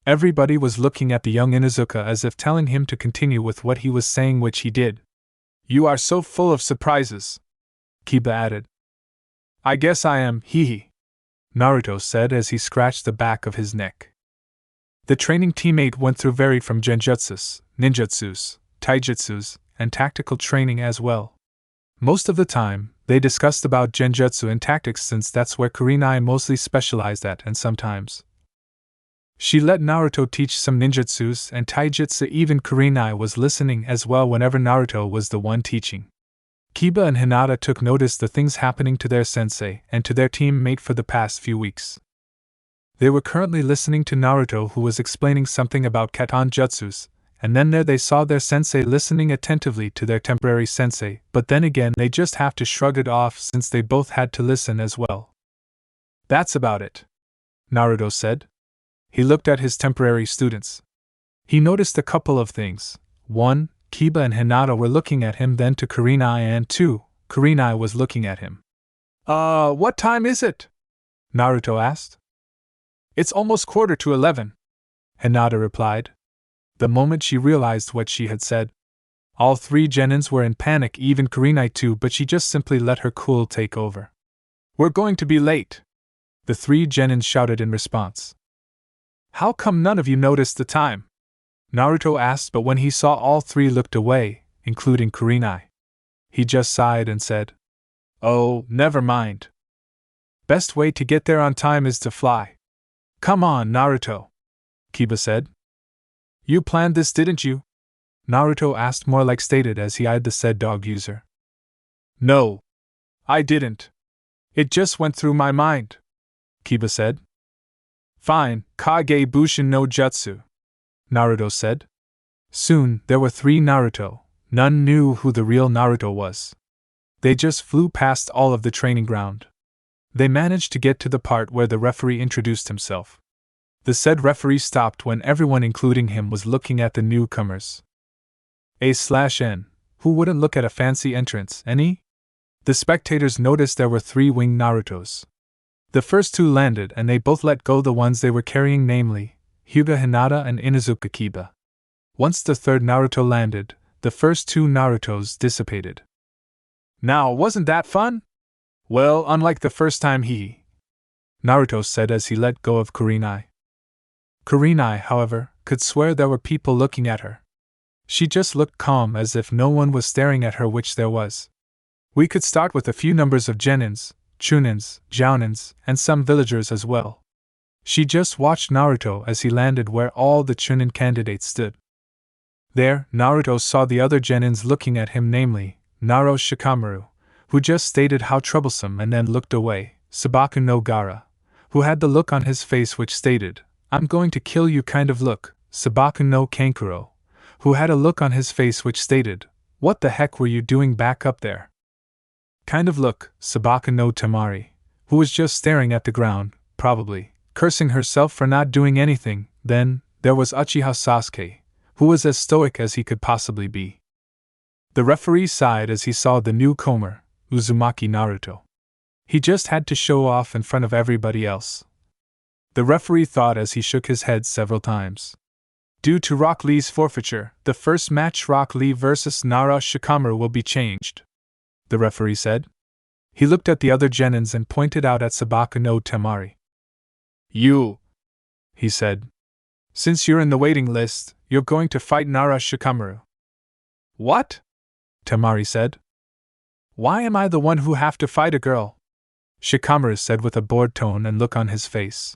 Everybody was looking at the young Inuzuka as if telling him to continue with what he was saying, which he did. You are so full of surprises, Kiba added. I guess I am, hee, Naruto said as he scratched the back of his neck. The training teammate went through varied from genjutsus, ninjutsus, taijutsus, and tactical training as well. Most of the time, they discussed about genjutsu and tactics since that's where Kurenai mostly specialized at, and sometimes she let Naruto teach some ninjutsus and taijutsu. Even Kurenai was listening as well whenever Naruto was the one teaching. Kiba and Hinata took notice the things happening to their sensei and to their teammate for the past few weeks. They were currently listening to Naruto, who was explaining something about katan jutsus, and then there they saw their sensei listening attentively to their temporary sensei, but then again they just have to shrug it off since they both had to listen as well. That's about it, Naruto said. He looked at his temporary students. He noticed a couple of things. 1. Kiba and Hinata were looking at him, then to Kurenai, and 2. Kurenai was looking at him. What time is it?" Naruto asked. "It's almost 11:15, Hinata replied. The moment she realized what she had said, all 3 genins were in panic, even Kurenai too, but she just simply let her cool take over. "We're going to be late," the 3 genins shouted in response. "How come none of you noticed the time?" Naruto asked, but when he saw all 3 looked away, including Kurenai, he just sighed and said, "Oh, never mind. Best way to get there on time is to fly." "Come on, Naruto," Kiba said. "You planned this, didn't you?" Naruto asked, more like stated as he eyed the said dog user. "No, I didn't. It just went through my mind," Kiba said. "Fine, Kage Bushin no Jutsu," Naruto said. Soon, there were 3 Naruto. None knew who the real Naruto was. They just flew past all of the training ground. They managed to get to the part where the referee introduced himself. The said referee stopped when everyone, including him, was looking at the newcomers. A/N. Who wouldn't look at a fancy entrance, any? The spectators noticed there were 3 winged Narutos. The first 2 landed and they both let go the ones they were carrying, namely, Hyuga Hinata and Inuzuka Kiba. Once the 3rd Naruto landed, the first 2 Narutos dissipated. "Now, wasn't that fun? Well, unlike the first time Naruto said as he let go of Kurenai. Kurenai, however, could swear there were people looking at her. She just looked calm as if no one was staring at her, which there was. We could start with a few numbers of genins, chunins, jounins, and some villagers as well. She just watched Naruto as he landed where all the chunin candidates stood. There, Naruto saw the other genins looking at him, namely, Naro Shikamaru, who just stated how troublesome and then looked away, Sabaku no Gaara, who had the look on his face which stated, "I'm going to kill you" kind of look, Sabaku no Kankuro, who had a look on his face which stated, "What the heck were you doing back up there?" kind of look, Sabaku no Temari, who was just staring at the ground, probably cursing herself for not doing anything. Then, there was Uchiha Sasuke, who was as stoic as he could possibly be. The referee sighed as he saw the newcomer, Uzumaki Naruto. He just had to show off in front of everybody else. The referee thought as he shook his head several times. Due to Rock Lee's forfeiture, the first match Rock Lee vs. Nara Shikamaru will be changed, the referee said. He looked at the other genins and pointed out at Sabaku no Temari. "You," he said. "Since you're in the waiting list, you're going to fight Nara Shikamaru." "What?" Temari said. "Why am I the one who have to fight a girl?" Shikamaru said with a bored tone and look on his face.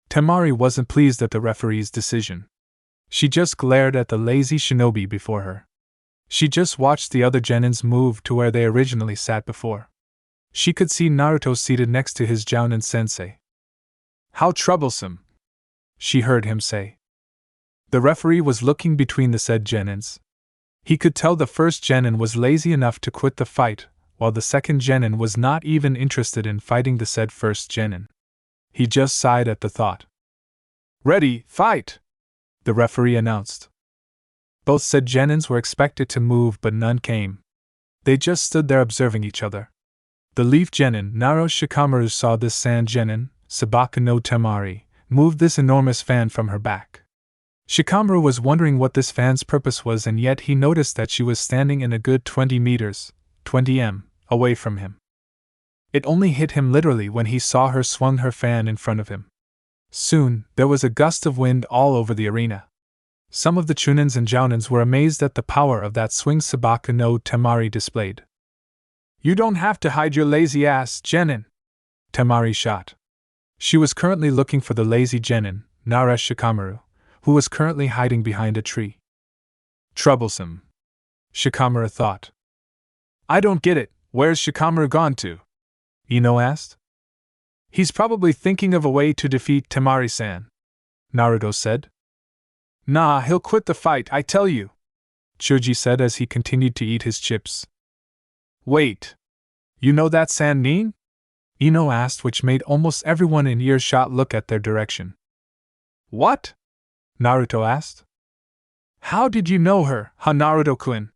Temari wasn't pleased at the referee's decision. She just glared at the lazy shinobi before her. She just watched the other genins move to where they originally sat before. She could see Naruto seated next to his Jounin sensei. "How troublesome," she heard him say. The referee was looking between the said genins. He could tell the first genin was lazy enough to quit the fight, while the second genin was not even interested in fighting the said first genin. He just sighed at the thought. "Ready, fight!" the referee announced. Both said genins were expected to move, but none came. They just stood there observing each other. The leaf genin, Naro Shikamaru, saw this sand genin, Sabaku no Temari, move this enormous fan from her back. Shikamaru was wondering what this fan's purpose was, and yet he noticed that she was standing in a good 20 meters, 20 m, away from him. It only hit him literally when he saw her swung her fan in front of him. Soon, there was a gust of wind all over the arena. Some of the chunins and jounins were amazed at the power of that swing Sabaku no Temari displayed. "You don't have to hide your lazy ass, genin," Temari shot. She was currently looking for the lazy genin, Nara Shikamaru, who was currently hiding behind a tree. Troublesome, Shikamaru thought. "I don't get it, where's Shikamaru gone to?" Ino asked. "He's probably thinking of a way to defeat Temari-san," Naruto said. "Nah, he'll quit the fight, I tell you," Choji said as he continued to eat his chips. "Wait. You know that Sannin?" Ino asked, which made almost everyone in earshot look at their direction. What? Naruto asked. How did you know her, Naruto-kun?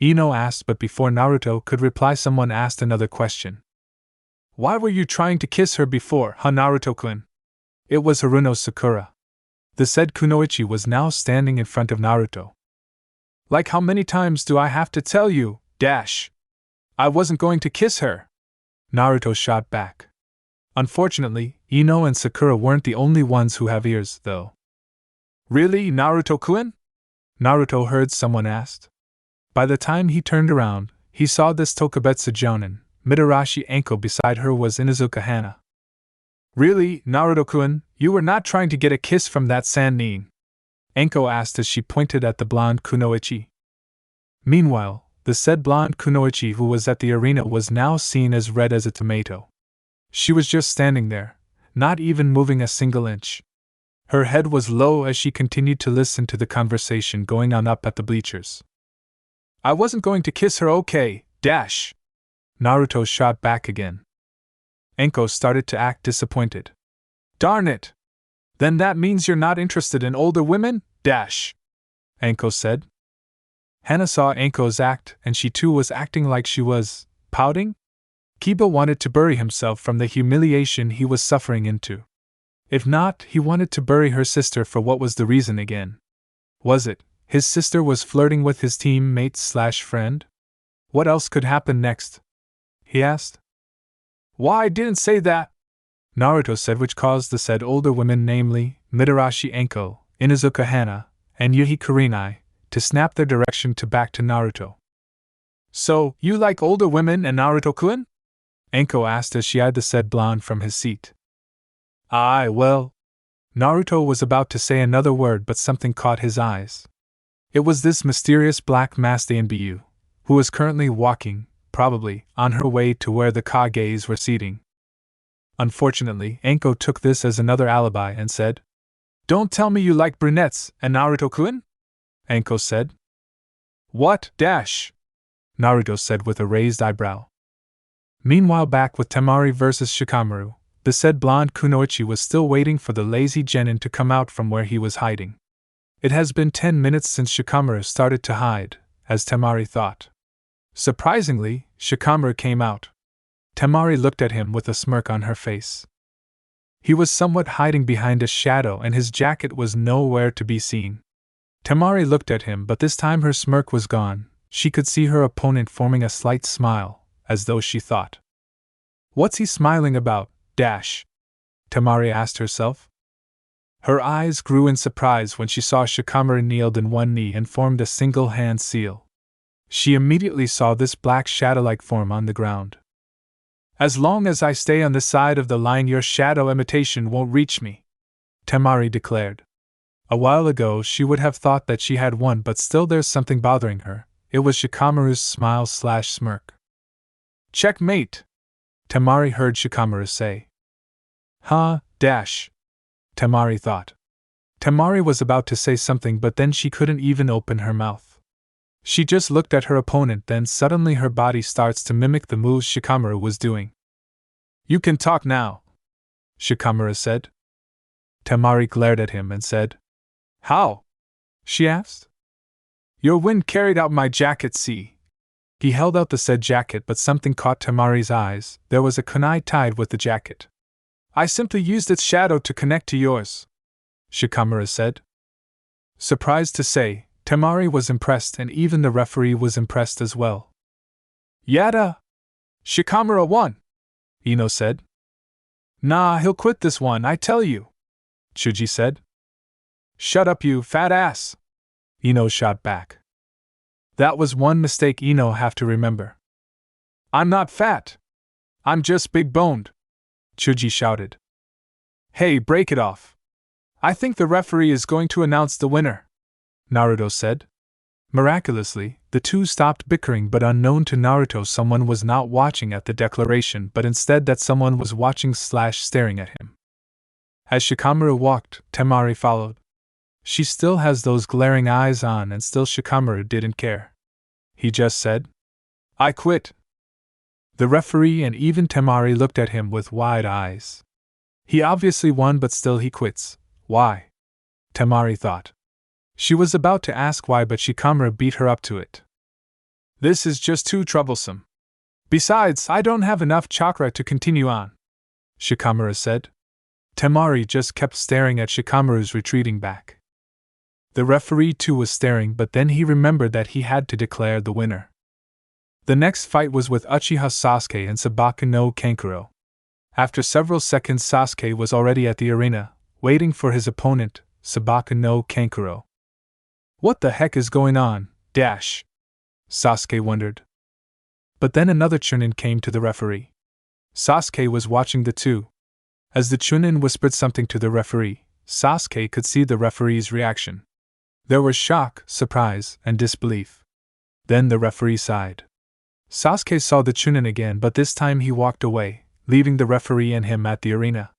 Ino asked, but before Naruto could reply, someone asked another question. Why were you trying to kiss her before, Naruto-kun? It was Haruno Sakura. The said kunoichi was now standing in front of Naruto. Like, how many times do I have to tell you, dash? I wasn't going to kiss her. Naruto shot back. Unfortunately, Ino and Sakura weren't the only ones who have ears, though. Really, Naruto-kun? Naruto heard someone ask. By the time he turned around, he saw this Tokubetsu Jounin. Mitarashi Anko beside her was Inuzuka Hana. Really, Naruto-kun, you were not trying to get a kiss from that Sannin? Anko asked as she pointed at the blonde kunoichi. Meanwhile, the said blonde kunoichi who was at the arena was now seen as red as a tomato. She was just standing there, not even moving a single inch. Her head was low as she continued to listen to the conversation going on up at the bleachers. I wasn't going to kiss her, okay, dash. Naruto shot back again. Anko started to act disappointed. Darn it! Then that means you're not interested in older women, dash. Anko said. Hana saw Anko's act and she too was acting like she was pouting. Kiba wanted to bury himself from the humiliation he was suffering into. If not, he wanted to bury her sister for what was the reason again. Was it his sister was flirting with his teammate/friend? What else could happen next? He asked. Why, I didn't say that, Naruto said, which caused the said older women, namely Mitarashi Anko, Inuzuka Hana, and Yuhi Kurenai, to snap their direction back to Naruto. So, you like older women and Naruto-kun? Anko asked as she eyed the said blonde from his seat. Aye, well. Naruto was about to say another word, but something caught his eyes. It was this mysterious black-masked Anbu, who was currently walking, probably, on her way to where the Kages were seating. Unfortunately, Anko took this as another alibi and said, Don't tell me you like brunettes and Naruto-kun? Anko said. What, dash? Naruto said with a raised eyebrow. Meanwhile, back with Temari versus Shikamaru, the said blonde kunoichi was still waiting for the lazy genin to come out from where he was hiding. It has been 10 minutes since Shikamaru started to hide, as Temari thought. Surprisingly, Shikamaru came out. Temari looked at him with a smirk on her face. He was somewhat hiding behind a shadow and his jacket was nowhere to be seen. Temari looked at him, but this time her smirk was gone. She could see her opponent forming a slight smile, as though she thought, What's he smiling about, dash? Temari asked herself. Her eyes grew in surprise when she saw Shikamaru kneeled in one knee and formed a single hand seal. She immediately saw this black shadow-like form on the ground. As long as I stay on this side of the line, your shadow imitation won't reach me, Temari declared. A while ago she would have thought that she had won, but still there's something bothering her. It was Shikamaru's smile/smirk. Checkmate, Temari heard Shikamaru say. Huh, dash, Temari thought. Temari was about to say something, but then she couldn't even open her mouth. She just looked at her opponent, then suddenly her body starts to mimic the moves Shikamaru was doing. You can talk now, Shikamaru said. Temari glared at him and said, How? She asked. Your wind carried out my jacket, see. He held out the said jacket, but something caught Temari's eyes. There was a kunai tied with the jacket. I simply used its shadow to connect to yours, Shikamaru said. Surprised to say, Temari was impressed, and even the referee was impressed as well. Yada! Shikamaru won, Ino said. Nah, he'll quit this one, I tell you, Chuji said. Shut up, you fat ass, Ino shot back. That was one mistake Ino have to remember. I'm not fat. I'm just big-boned, Chuji shouted. Hey, break it off. I think the referee is going to announce the winner, Naruto said. Miraculously, the two stopped bickering, but unknown to Naruto, someone was not watching at the declaration, but instead that someone was watching/staring at him. As Shikamaru walked, Temari followed. She still has those glaring eyes on, and still Shikamaru didn't care. He just said, I quit. The referee and even Temari looked at him with wide eyes. He obviously won, but still he quits. Why? Temari thought. She was about to ask why, but Shikamaru beat her up to it. This is just too troublesome. Besides, I don't have enough chakra to continue on, Shikamaru said. Temari just kept staring at Shikamaru's retreating back. The referee too was staring, but then he remembered that he had to declare the winner. The next fight was with Uchiha Sasuke and Sabaka no Kankuro. After several seconds, Sasuke was already at the arena, waiting for his opponent, Sabaka no Kankuro. What the heck is going on, dash? Sasuke wondered. But then another chunin came to the referee. Sasuke was watching the two. As the chunin whispered something to the referee, Sasuke could see the referee's reaction. There was shock, surprise, and disbelief. Then the referee sighed. Sasuke saw the chunin again, but this time he walked away, leaving the referee and him at the arena.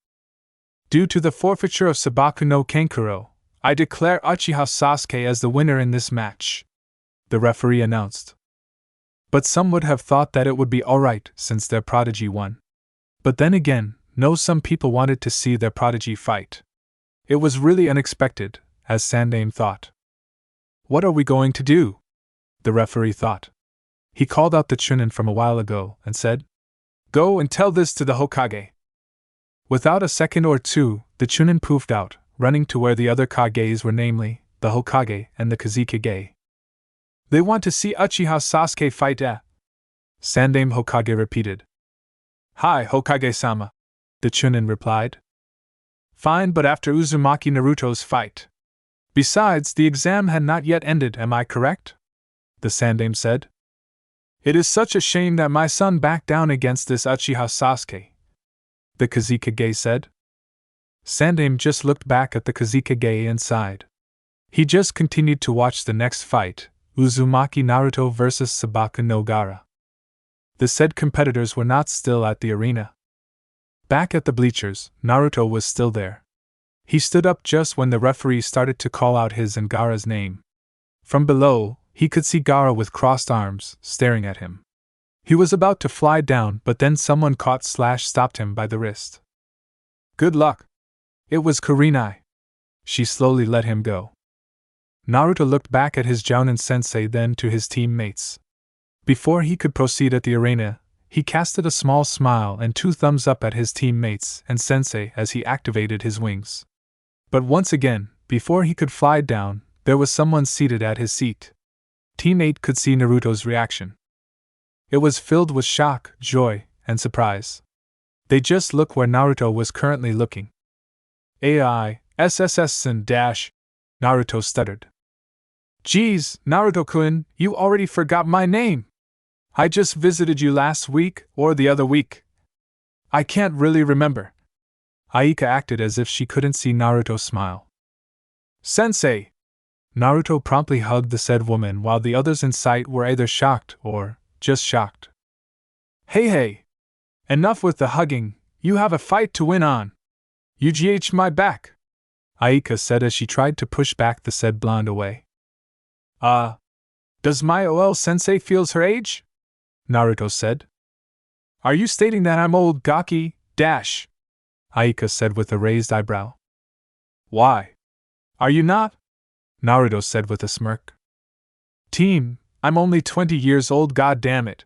Due to the forfeiture of Sabaka no Kankuro, I declare Uchiha Sasuke as the winner in this match, the referee announced. But some would have thought that it would be alright since their prodigy won. But then again, some people wanted to see their prodigy fight. It was really unexpected, as Sannin thought. What are we going to do? The referee thought. He called out the chunin from a while ago and said, Go and tell this to the Hokage. Without a second or two, the chunin poofed out, running to where the other Kages were, namely, the Hokage and the Kazekage. They want to see Uchiha Sasuke fight Sannin Hokage repeated. Hi, Hokage-sama, the chunin replied. Fine, but after Uzumaki Naruto's fight. Besides, the exam had not yet ended, am I correct? The Sannin said. It is such a shame that my son backed down against this Uchiha Sasuke, the Kazekage said. Sannin just looked back at the Kazekage and sighed. He just continued to watch the next fight, Uzumaki Naruto vs Sabaka no Gaara. The said competitors were not still at the arena. Back at the bleachers, Naruto was still there. He stood up just when the referee started to call out his and Gaara's name. From below, he could see Gaara with crossed arms, staring at him. He was about to fly down, but then someone stopped him by the wrist. Good luck. It was Kurenai. She slowly let him go. Naruto looked back at his Jounin sensei, then to his teammates. Before he could proceed at the arena, he casted a small smile and 2 thumbs up at his teammates and sensei as he activated his wings. But once again, before he could fly down, there was someone seated at his seat. Team 8 could see Naruto's reaction. It was filled with shock, joy, and surprise. They just looked where Naruto was currently looking. SSS and dash, Naruto stuttered. Geez, Naruto-kun, you already forgot my name. I just visited you last week, or the other week. I can't really remember. Aika acted as if she couldn't see Naruto smile. Sensei! Naruto promptly hugged the said woman while the others in sight were either shocked or just shocked. Hey! Enough with the hugging, you have a fight to win on. UGH my back, Aika said as she tried to push back the said blonde away. Does my OL-sensei feels her age? Naruto said. Are you stating that I'm old gaki, dash? Aika said with a raised eyebrow. Why? Are you not? Naruto said with a smirk. Team, I'm only 20 years old, goddammit.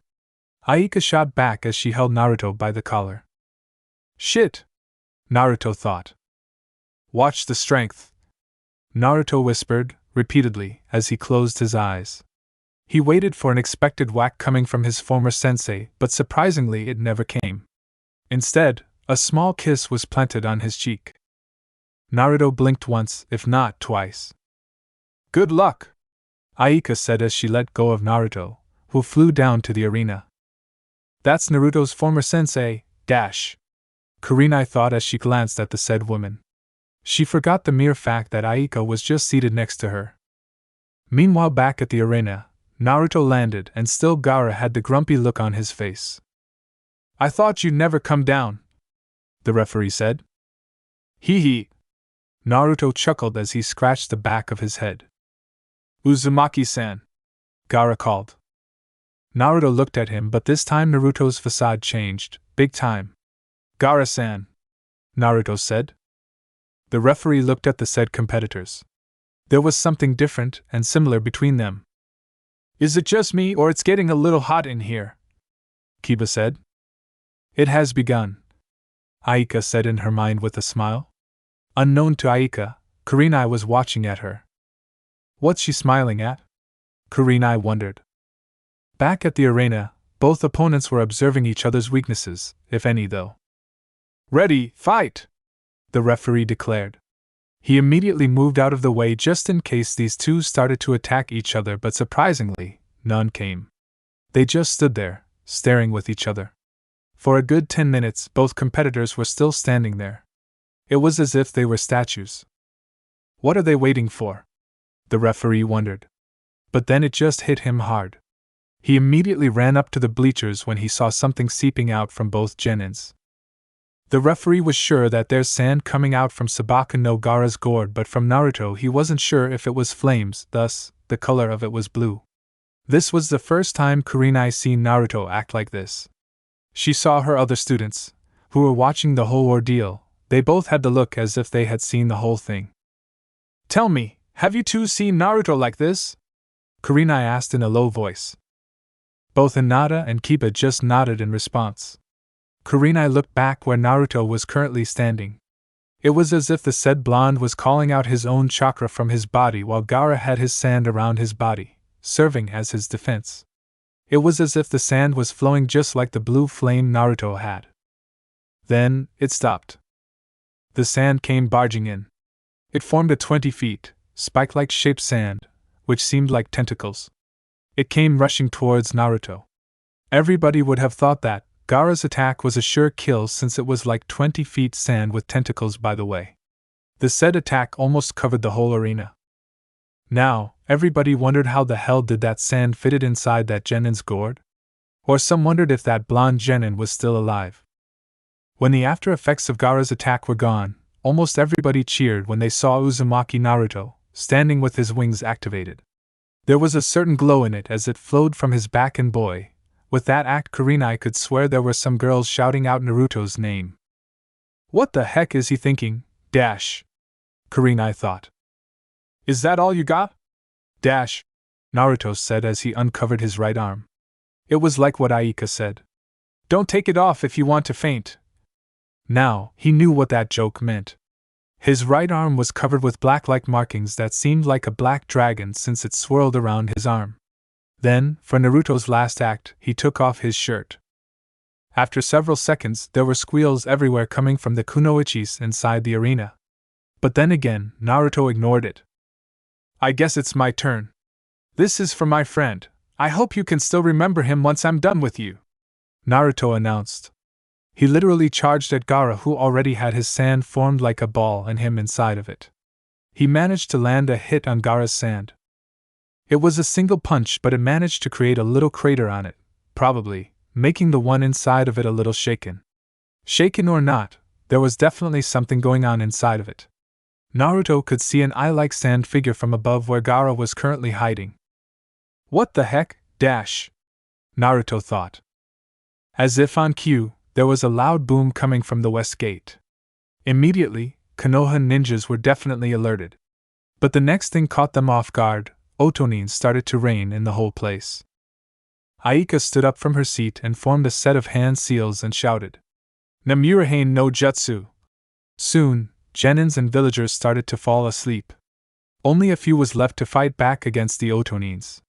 Aika shot back as she held Naruto by the collar. Shit! Naruto thought. Watch the strength, Naruto whispered, repeatedly, as he closed his eyes. He waited for an expected whack coming from his former sensei, but surprisingly it never came. Instead, a small kiss was planted on his cheek. Naruto blinked once, if not twice. Good luck, Aika said as she let go of Naruto, who flew down to the arena. That's Naruto's former sensei, dash. Kurenai thought as she glanced at the said woman. She forgot the mere fact that Aika was just seated next to her. Meanwhile, back at the arena, Naruto landed and still Gaara had the grumpy look on his face. I thought you'd never come down, the referee said. Hee hee. Naruto chuckled as he scratched the back of his head. Uzumaki-san, Gaara called. Naruto looked at him, but this time Naruto's facade changed, big time. Gaara-san, Naruto said. The referee looked at the said competitors. There was something different and similar between them. Is it just me or it's getting a little hot in here? Kiba said. It has begun, Aika said in her mind with a smile. Unknown to Aika, Kurenai was watching at her. What's she smiling at? Kurenai wondered. Back at the arena, both opponents were observing each other's weaknesses, if any though. Ready, fight! The referee declared. He immediately moved out of the way just in case these two started to attack each other, but surprisingly, none came. They just stood there, staring with each other. For a good 10 minutes, both competitors were still standing there. It was as if they were statues. What are they waiting for? The referee wondered. But then it just hit him hard. He immediately ran up to the bleachers when he saw something seeping out from both genins. The referee was sure that there's sand coming out from Sabaka no Gaara's gourd, but from Naruto he wasn't sure if it was flames, thus, the color of it was blue. This was the first time Kurenai seen Naruto act like this. She saw her other students, who were watching the whole ordeal. They both had the look as if they had seen the whole thing. Tell me, have you two seen Naruto like this? Kurenai asked in a low voice. Both Hinata and Kiba just nodded in response. Kurenai looked back where Naruto was currently standing. It was as if the said blonde was calling out his own chakra from his body while Gaara had his sand around his body, serving as his defense. It was as if the sand was flowing just like the blue flame Naruto had. Then, it stopped. The sand came barging in. It formed a 20 feet, spike-like shaped sand, which seemed like tentacles. It came rushing towards Naruto. Everybody would have thought that Gaara's attack was a sure kill since it was like 20 feet sand with tentacles by the way. The said attack almost covered the whole arena. Now, everybody wondered how the hell did that sand fit inside that genin's gourd? Or some wondered if that blonde genin was still alive. When the after effects of Gaara's attack were gone, almost everybody cheered when they saw Uzumaki Naruto, standing with his wings activated. There was a certain glow in it as it flowed from his back, and boy, with that act Kurenai could swear there were some girls shouting out Naruto's name. What the heck is he thinking, dash? Kurenai thought. Is that all you got? Dash, Naruto said as he uncovered his right arm. It was like what Aika said. Don't take it off if you want to faint. Now, he knew what that joke meant. His right arm was covered with black-like markings that seemed like a black dragon since it swirled around his arm. Then, for Naruto's last act, he took off his shirt. After several seconds, there were squeals everywhere coming from the kunoichis inside the arena. But then again, Naruto ignored it. I guess it's my turn. This is for my friend. I hope you can still remember him once I'm done with you, Naruto announced. He literally charged at Gaara, who already had his sand formed like a ball and him inside of it. He managed to land a hit on Gaara's sand. It was a single punch, but it managed to create a little crater on it, probably making the one inside of it a little shaken. Shaken or not, there was definitely something going on inside of it. Naruto could see an eye-like sand figure from above where Gaara was currently hiding. What the heck, dash? Naruto thought. As if on cue, there was a loud boom coming from the west gate. Immediately, Konoha ninjas were definitely alerted. But the next thing caught them off guard. Otonin started to rain in the whole place. Aika stood up from her seat and formed a set of hand seals and shouted, Namurahain no Jutsu! Soon, genins and villagers started to fall asleep. Only a few was left to fight back against the Otonins.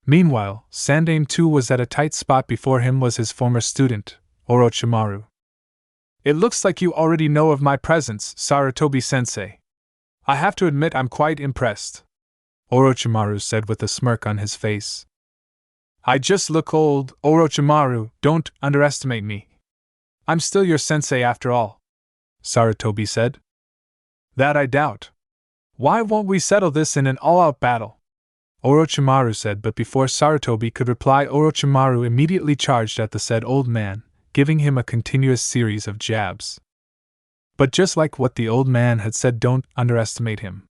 Meanwhile, Sandaime too was at a tight spot. Before him was his former student, Orochimaru. It looks like you already know of my presence, Sarutobi-sensei. I have to admit I'm quite impressed, Orochimaru said with a smirk on his face. I just look old, Orochimaru, don't underestimate me. I'm still your sensei after all, Sarutobi said. That I doubt. Why won't we settle this in an all-out battle? Orochimaru said, but before Sarutobi could reply, Orochimaru immediately charged at the said old man, giving him a continuous series of jabs. But just like what the old man had said, don't underestimate him.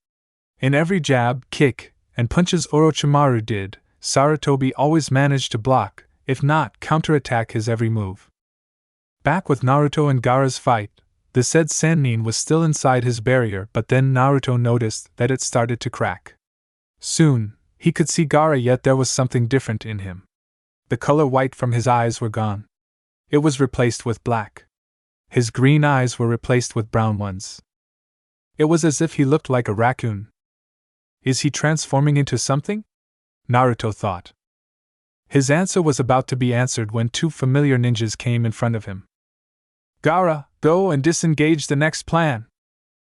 In every jab, kick, and punches Orochimaru did, Sarutobi always managed to block, if not counterattack his every move. Back with Naruto and Gaara's fight, The said Sannin was still inside his barrier, but then Naruto noticed that it started to crack. Soon, he could see Gaara, yet there was something different in him. The color white from his eyes were gone. It was replaced with black. His green eyes were replaced with brown ones. It was as if he looked like a raccoon. Is he transforming into something? Naruto thought. His answer was about to be answered when two familiar ninjas came in front of him. Gaara, go and disengage the next plan!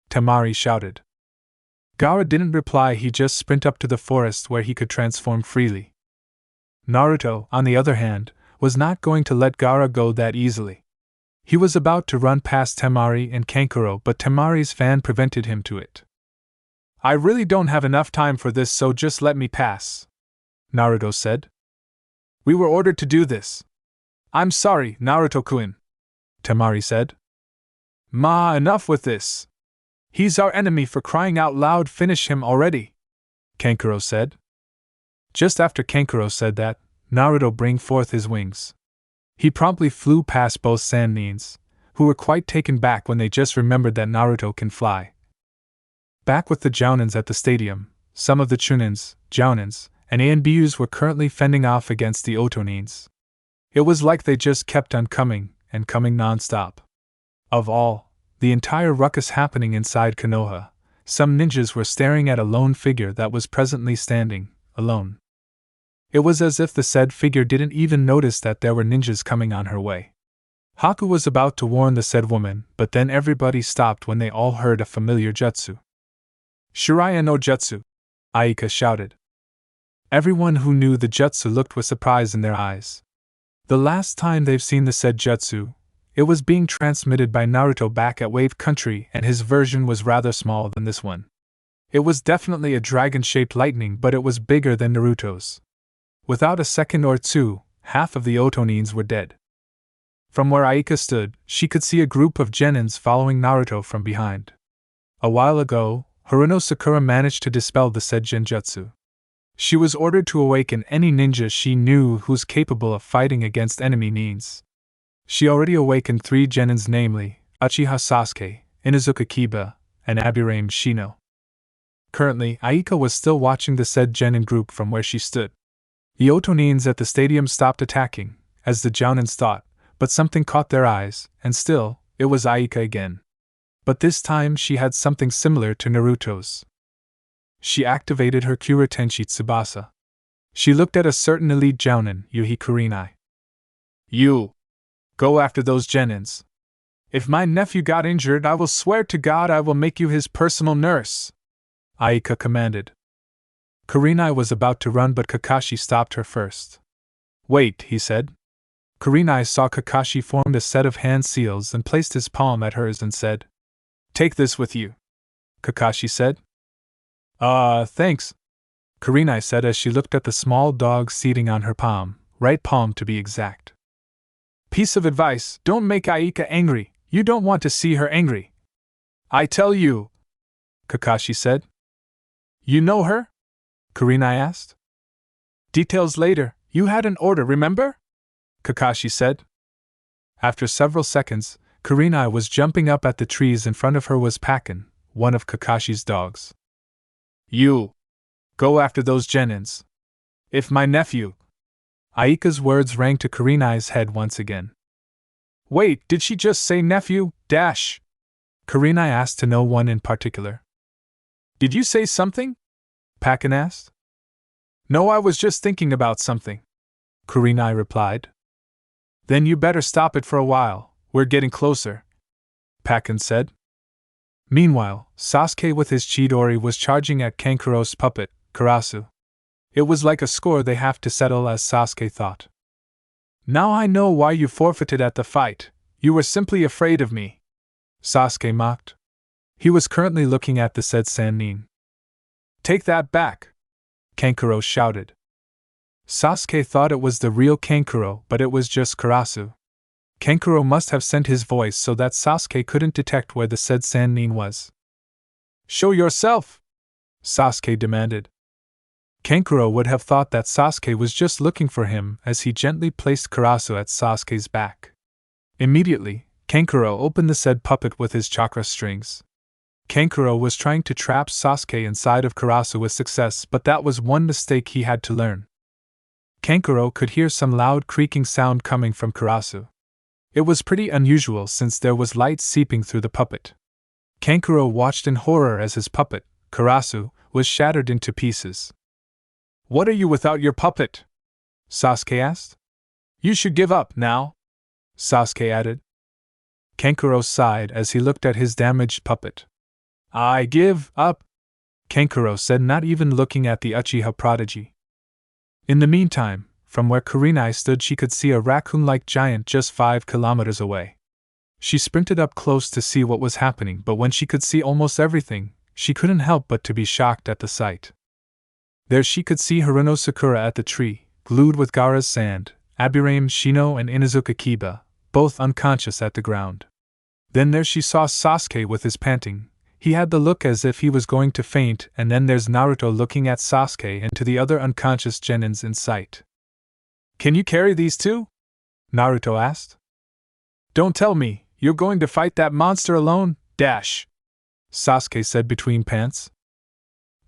Temari shouted. Gaara didn't reply, he just sprinted up to the forest where he could transform freely. Naruto, on the other hand, was not going to let Gaara go that easily. He was about to run past Temari and Kankuro, but Temari's fan prevented him to it. I really don't have enough time for this, so just let me pass, Naruto said. We were ordered to do this. I'm sorry, Naruto-kun, Temari said. Enough with this. He's our enemy, for crying out loud, finish him already, Kankuro said. Just after Kankuro said that, Naruto bring forth his wings. He promptly flew past both Sannins, who were quite taken back when they just remembered that Naruto can fly. Back with the Jounins at the stadium, some of the Chunins, Jounins, and Anbus were currently fending off against the Otonins. It was like they just kept on coming, and coming non-stop. Of all, the entire ruckus happening inside Konoha, some ninjas were staring at a lone figure that was presently standing, alone. It was as if the said figure didn't even notice that there were ninjas coming on her way. Haku was about to warn the said woman, but then everybody stopped when they all heard a familiar jutsu. Jiraiya no jutsu! Aika shouted. Everyone who knew the jutsu looked with surprise in their eyes. The last time they've seen the said jutsu, it was being transmitted by Naruto back at Wave Country, and his version was rather small than this one. It was definitely a dragon-shaped lightning, but it was bigger than Naruto's. Without a second or two, half of the Otonins were dead. From where Aika stood, she could see a group of genins following Naruto from behind. A while ago, Haruno Sakura managed to dispel the said genjutsu. She was ordered to awaken any ninja she knew who's capable of fighting against enemy nins. She already awakened 3 genins, namely, Uchiha Sasuke, Inuzuka Kiba, and Abirame Shino. Currently, Aika was still watching the said genin group from where she stood. The Otonins at the stadium stopped attacking, as the Jounins thought, but something caught their eyes, and still, it was Aika again. But this time she had something similar to Naruto's. She activated her Kura Tenshi Tsubasa. She looked at a certain elite Jounin, Yuhi Kurenai. You! Go after those genins. If my nephew got injured, I will swear to God I will make you his personal nurse, Aika commanded. Kurenai was about to run, but Kakashi stopped her first. Wait, he said. Kurenai saw Kakashi formed a set of hand seals and placed his palm at hers and said, Take this with you, Kakashi said. Thanks, Kurenai said as she looked at the small dog seating on her palm, right palm to be exact. Piece of advice, don't make Aika angry, you don't want to see her angry. I tell you, Kakashi said. You know her? Kurenai asked. Details later, you had an order, remember? Kakashi said. After several seconds, Kurenai was jumping up at the trees. In front of her was Pakin, one of Kakashi's dogs. You! Go after those genins. If my nephew... Aika's words rang to Kurenai's head once again. Wait, did she just say nephew, dash? Kurenai asked to no one in particular. Did you say something? Pakin asked. No, I was just thinking about something, Kurenai replied. Then you better stop it for a while, we're getting closer, Pakin said. Meanwhile, Sasuke with his Chidori was charging at Kankuro's puppet, Karasu. It was like a score they have to settle, as Sasuke thought. Now I know why you forfeited at the fight, you were simply afraid of me, Sasuke mocked. He was currently looking at the said Sannin. Take that back, Kankuro shouted. Sasuke thought it was the real Kankuro, but it was just Karasu. Kankuro must have sent his voice so that Sasuke couldn't detect where the said Sannin was. Show yourself, Sasuke demanded. Kankuro would have thought that Sasuke was just looking for him as he gently placed Karasu at Sasuke's back. Immediately, Kankuro opened the said puppet with his chakra strings. Kankuro was trying to trap Sasuke inside of Karasu with success, but that was one mistake he had to learn. Kankuro could hear some loud creaking sound coming from Karasu. It was pretty unusual since there was light seeping through the puppet. Kankuro watched in horror as his puppet, Karasu, was shattered into pieces. "What are you without your puppet?" Sasuke asked. "You should give up now," Sasuke added. Kankuro sighed as he looked at his damaged puppet. "I give up," Kankuro said, not even looking at the Uchiha prodigy. In the meantime, from where Kurenai stood, she could see a raccoon-like giant just 5 kilometers away. She sprinted up close to see what was happening, but when she could see almost everything, she couldn't help but to be shocked at the sight. There she could see Haruno Sakura at the tree, glued with Gaara's sand, Abirame Shino and Inuzuka Kiba, both unconscious at the ground. Then there she saw Sasuke with his panting. He had the look as if he was going to faint, and then there's Naruto looking at Sasuke and to the other unconscious genins in sight. "Can you carry these two?" Naruto asked. "Don't tell me you're going to fight that monster alone, dash," Sasuke said between pants.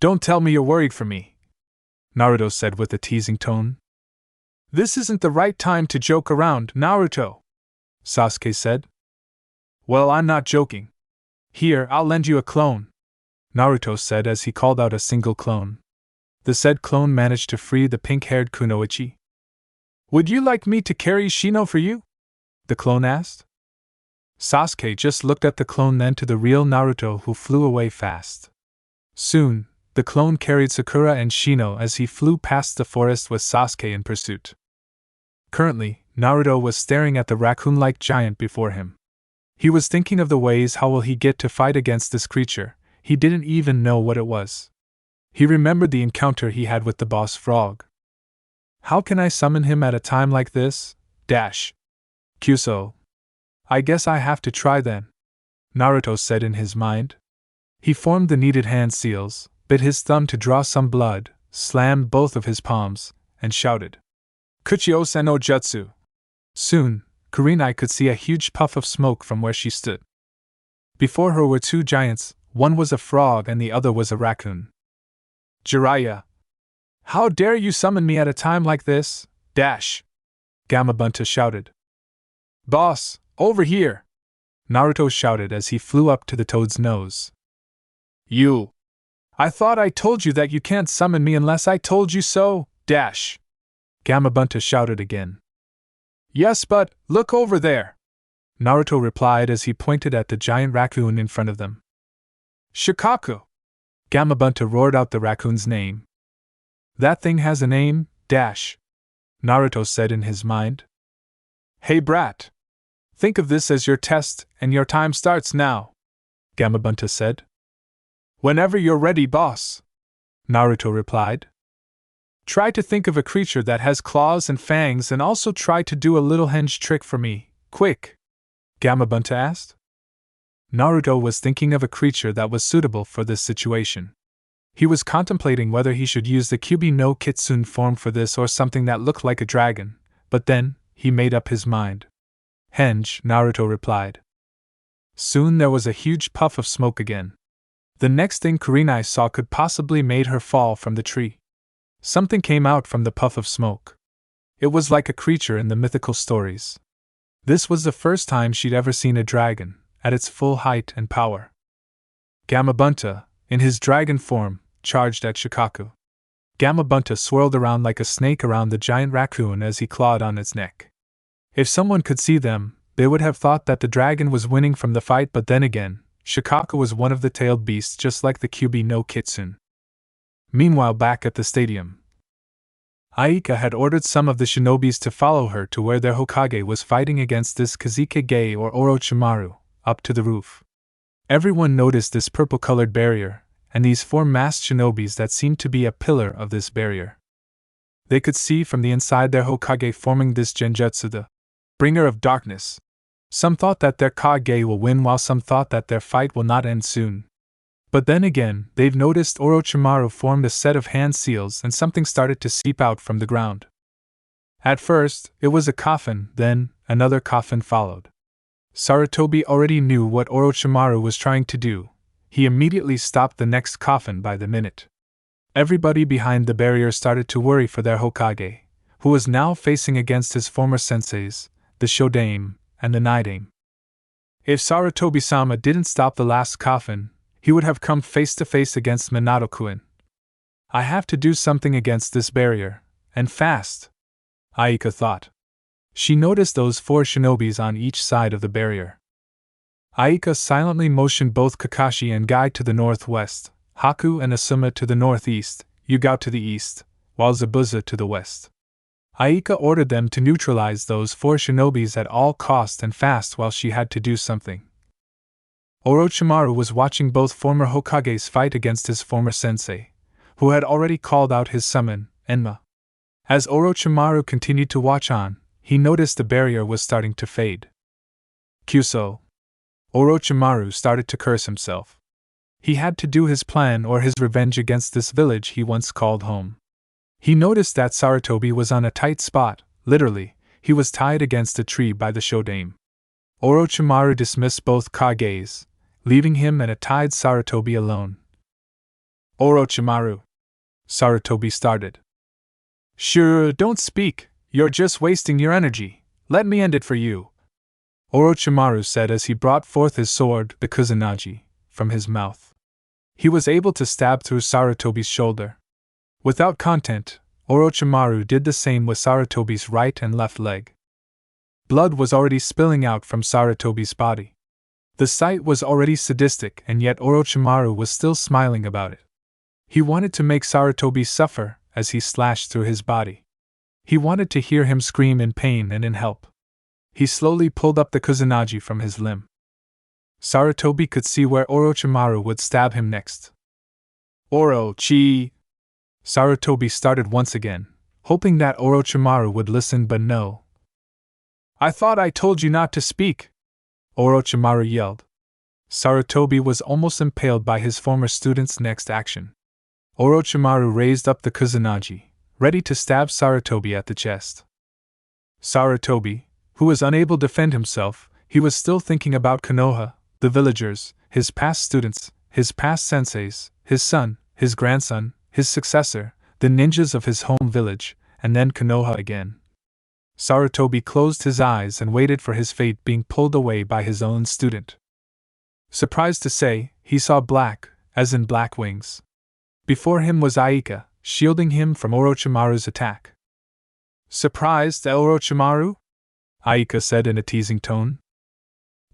"Don't tell me you're worried for me," Naruto said with a teasing tone. "This isn't the right time to joke around, Naruto," Sasuke said. "Well, I'm not joking. Here, I'll lend you a clone," Naruto said as he called out a single clone. The said clone managed to free the pink-haired kunoichi. "Would you like me to carry Shino for you?" the clone asked. Sasuke just looked at the clone, then to the real Naruto, who flew away fast. Soon, the clone carried Sakura and Shino as he flew past the forest with Sasuke in pursuit. Currently, Naruto was staring at the raccoon-like giant before him. He was thinking of the ways how will he get to fight against this creature. He didn't even know what it was. He remembered the encounter he had with the boss frog. How can I summon him at a time like this? Dash. Kyuso. I guess I have to try then, Naruto said in his mind. He formed the needed hand seals, bit his thumb to draw some blood, slammed both of his palms, and shouted, "Kuchio sen no jutsu!" Soon, Kurenai could see a huge puff of smoke from where she stood. Before her were 2 giants, one was a frog and the other was a raccoon. "Jiraiya! How dare you summon me at a time like this? Dash!" Gamabunta shouted. "Boss, over here!" Naruto shouted as he flew up to the toad's nose. "You! I thought I told you that you can't summon me unless I told you so, dash!" Gamabunta shouted again. "Yes, but look over there!" Naruto replied as he pointed at the giant raccoon in front of them. "Shikaku!" Gamabunta roared out the raccoon's name. "That thing has a name, dash," Naruto said in his mind. "Hey brat! Think of this as your test, and your time starts now," Gamabunta said. "Whenever you're ready, boss," Naruto replied. "Try to think of a creature that has claws and fangs, and also try to do a little henge trick for me, quick," Gamabunta asked. Naruto was thinking of a creature that was suitable for this situation. He was contemplating whether he should use the Kyubi no Kitsune form for this or something that looked like a dragon, but then, he made up his mind. "Henge," Naruto replied. Soon there was a huge puff of smoke again. The next thing Kurenai saw could possibly made her fall from the tree. Something came out from the puff of smoke. It was like a creature in the mythical stories. This was the first time she'd ever seen a dragon, at its full height and power. Gamabunta, in his dragon form, charged at Shikaku. Gamabunta swirled around like a snake around the giant raccoon as he clawed on its neck. If someone could see them, they would have thought that the dragon was winning from the fight, but then again, Shikaku was one of the tailed beasts just like the Kyubi no Kitsune. Meanwhile, back at the stadium, Aika had ordered some of the shinobis to follow her to where their Hokage was fighting against this Kazekage or Orochimaru, up to the roof. Everyone noticed this purple-colored barrier, and these 4 masked shinobis that seemed to be a pillar of this barrier. They could see from the inside their Hokage forming this genjutsu, the bringer of darkness. Some thought that their Kage will win, while some thought that their fight will not end soon. But then again, they've noticed Orochimaru formed a set of hand seals and something started to seep out from the ground. At first, it was a coffin, then, another coffin followed. Sarutobi already knew what Orochimaru was trying to do. He immediately stopped the next coffin by the minute. Everybody behind the barrier started to worry for their Hokage, who was now facing against his former senseis, the Shodaime and the Nidaime. If Sarutobi-sama didn't stop the last coffin, he would have come face to face against Minato-kun. I have to do something against this barrier, and fast, Aika thought. She noticed those 4 shinobis on each side of the barrier. Aika silently motioned both Kakashi and Guy to the northwest, Haku and Asuma to the northeast, Yugao to the east, while Zabuza to the west. Aika ordered them to neutralize those 4 shinobis at all cost and fast while she had to do something. Orochimaru was watching both former Hokages fight against his former sensei, who had already called out his summon, Enma. As Orochimaru continued to watch on, he noticed the barrier was starting to fade. Kyuso. Orochimaru started to curse himself. He had to do his plan or his revenge against this village he once called home. He noticed that Sarutobi was on a tight spot, literally, he was tied against a tree by the Shodaime. Orochimaru dismissed both Kages, leaving him and a tied Sarutobi alone. Orochimaru. Sarutobi started. Sure, don't speak, you're just wasting your energy, let me end it for you. Orochimaru said as he brought forth his sword, the Kuzenagi, from his mouth. He was able to stab through Sarutobi's shoulder. Without content, Orochimaru did the same with Sarutobi's right and left leg. Blood was already spilling out from Sarutobi's body. The sight was already sadistic, and yet Orochimaru was still smiling about it. He wanted to make Sarutobi suffer as he slashed through his body. He wanted to hear him scream in pain and in help. He slowly pulled up the Kuzenagi from his limb. Sarutobi could see where Orochimaru would stab him next. Orochi! Sarutobi started once again, hoping that Orochimaru would listen, but no. I thought I told you not to speak! Orochimaru yelled. Sarutobi was almost impaled by his former student's next action. Orochimaru raised up the Kuzenagi, ready to stab Sarutobi at the chest. Sarutobi, who was unable to defend himself, he was still thinking about Konoha, the villagers, his past students, his past senseis, his son, his grandson, his successor, the ninjas of his home village, and then Konoha again. Sarutobi closed his eyes and waited for his fate being pulled away by his own student. Surprised to say, he saw black, as in black wings. Before him was Aika, shielding him from Orochimaru's attack. Surprised at Orochimaru? Aika said in a teasing tone.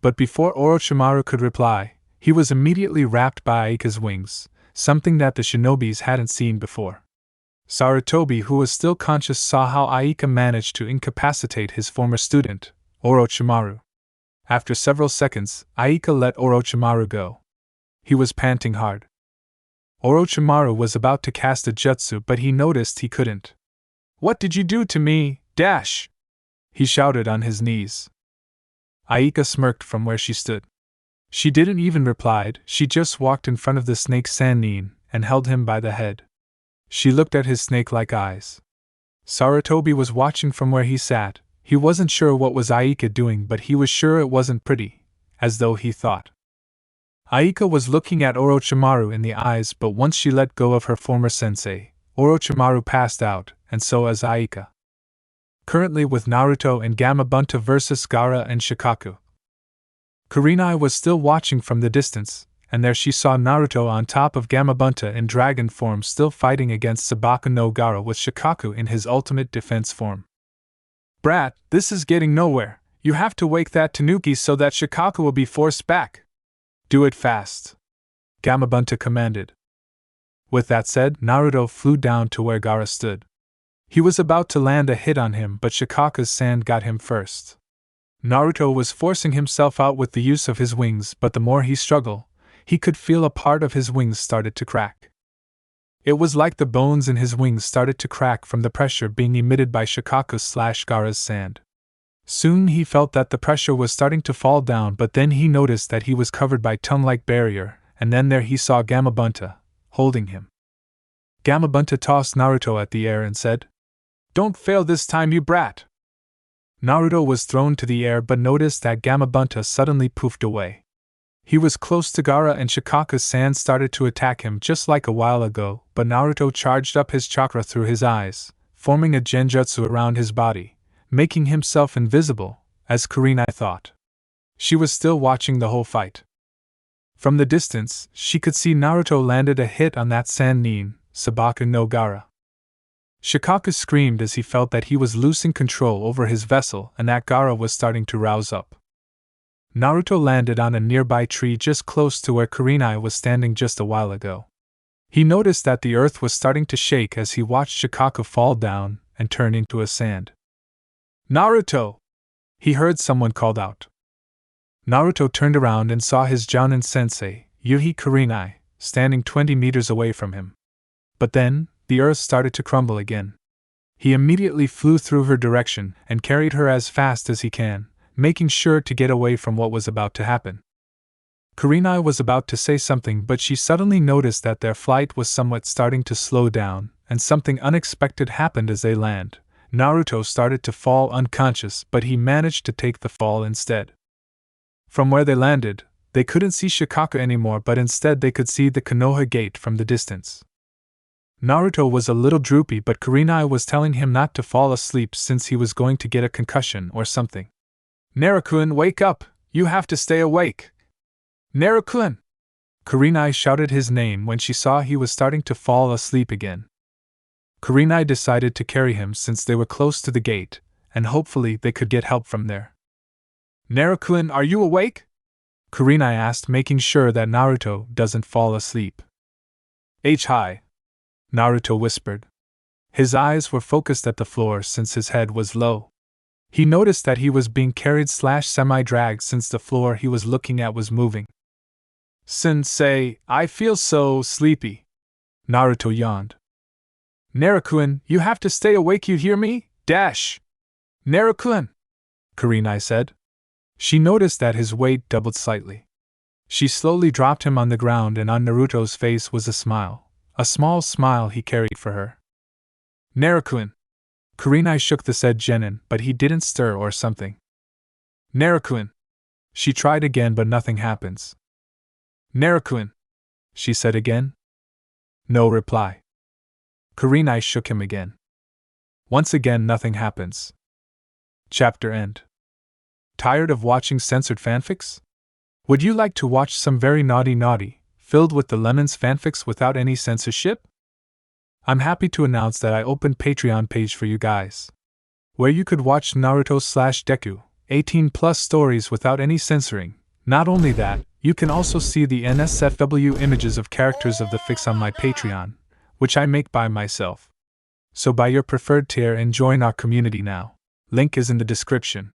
But before Orochimaru could reply, he was immediately wrapped by Aika's wings, something that the shinobis hadn't seen before. Sarutobi, who was still conscious, saw how Aika managed to incapacitate his former student, Orochimaru. After several seconds, Aika let Orochimaru go. He was panting hard. Orochimaru was about to cast a jutsu, but he noticed he couldn't. What did you do to me, Dash? He shouted on his knees. Aika smirked from where she stood. She didn't even reply, she just walked in front of the snake Sannin and held him by the head. She looked at his snake-like eyes. Sarutobi was watching from where he sat. He wasn't sure what was Aika doing, but he was sure it wasn't pretty, as though he thought. Aika was looking at Orochimaru in the eyes, but once she let go of her former sensei, Orochimaru passed out, and so as Aika. Currently with Naruto and Gamabunta versus Gaara and Shikaku. Kurenai was still watching from the distance, and there she saw Naruto on top of Gamabunta in dragon form still fighting against Sabaka no Gaara with Shikaku in his ultimate defense form. Brat, this is getting nowhere. You have to wake that Tanuki so that Shikaku will be forced back. Do it fast, Gamabunta commanded. With that said, Naruto flew down to where Gaara stood. He was about to land a hit on him, but Shikaku's sand got him first. Naruto was forcing himself out with the use of his wings, but the more he struggled, he could feel a part of his wings started to crack. It was like the bones in his wings started to crack from the pressure being emitted by Shikaku/Gaara's sand. Soon he felt that the pressure was starting to fall down, but then he noticed that he was covered by tongue-like barrier, and then there he saw Gamabunta, holding him. Gamabunta tossed Naruto at the air and said, "Don't fail this time, you brat!" Naruto was thrown to the air but noticed that Gamabunta suddenly poofed away. He was close to Gaara and Shikaku's sand started to attack him just like a while ago, but Naruto charged up his chakra through his eyes, forming a genjutsu around his body, making himself invisible, as Kurenai thought. She was still watching the whole fight. From the distance, she could see Naruto landed a hit on that Sannin, Sabaka no Gaara. Shikaku screamed as he felt that he was losing control over his vessel and that Gaara was starting to rouse up. Naruto landed on a nearby tree just close to where Kurenai was standing just a while ago. He noticed that the earth was starting to shake as he watched Shikaku fall down and turn into a sand. "Naruto!" he heard someone called out. Naruto turned around and saw his Jounin sensei, Yuhi Kurenai, standing 20 meters away from him. But then, the earth started to crumble again. He immediately flew through her direction and carried her as fast as he can, making sure to get away from what was about to happen. Kurenai was about to say something, but she suddenly noticed that their flight was somewhat starting to slow down, and something unexpected happened as they landed. Naruto started to fall unconscious, but he managed to take the fall instead. From where they landed, they couldn't see Shikaku anymore, but instead they could see the Konoha gate from the distance. Naruto was a little droopy, but Kurenai was telling him not to fall asleep since he was going to get a concussion or something. "Naruto-kun, wake up! You have to stay awake!" "Naruto-kun!" Kurenai shouted his name when she saw he was starting to fall asleep again. Kurenai decided to carry him since they were close to the gate, and hopefully they could get help from there. "Naruto-kun, are you awake?" Kurenai asked, making sure that Naruto doesn't fall asleep. "Hi," Naruto whispered. His eyes were focused at the floor since his head was low. He noticed that he was being carried / semi-dragged since the floor he was looking at was moving. "Sensei, I feel so sleepy." Naruto yawned. "Naruto-kun, you have to stay awake, you hear me? Naruto-kun," Kurenai said. She noticed that his weight doubled slightly. She slowly dropped him on the ground, and on Naruto's face was a smile, a small smile he carried for her. "Naruto-kun." Kurenai shook the said genin, but he didn't stir or something. "Naruto-kun." She tried again, but nothing happens. "Naruto-kun," she said again. No reply. Kurenai shook him again. Once again, nothing happens. Chapter end. Tired of watching censored fanfics? Would you like to watch some very naughty, filled with the lemons fanfics without any censorship? I'm happy to announce that I opened Patreon page for you guys, where you could watch Naruto/Deku, 18+ stories without any censoring. Not only that, you can also see the NSFW images of characters of the fics on my Patreon, which I make by myself. So buy your preferred tier and join our community now. Link is in the description.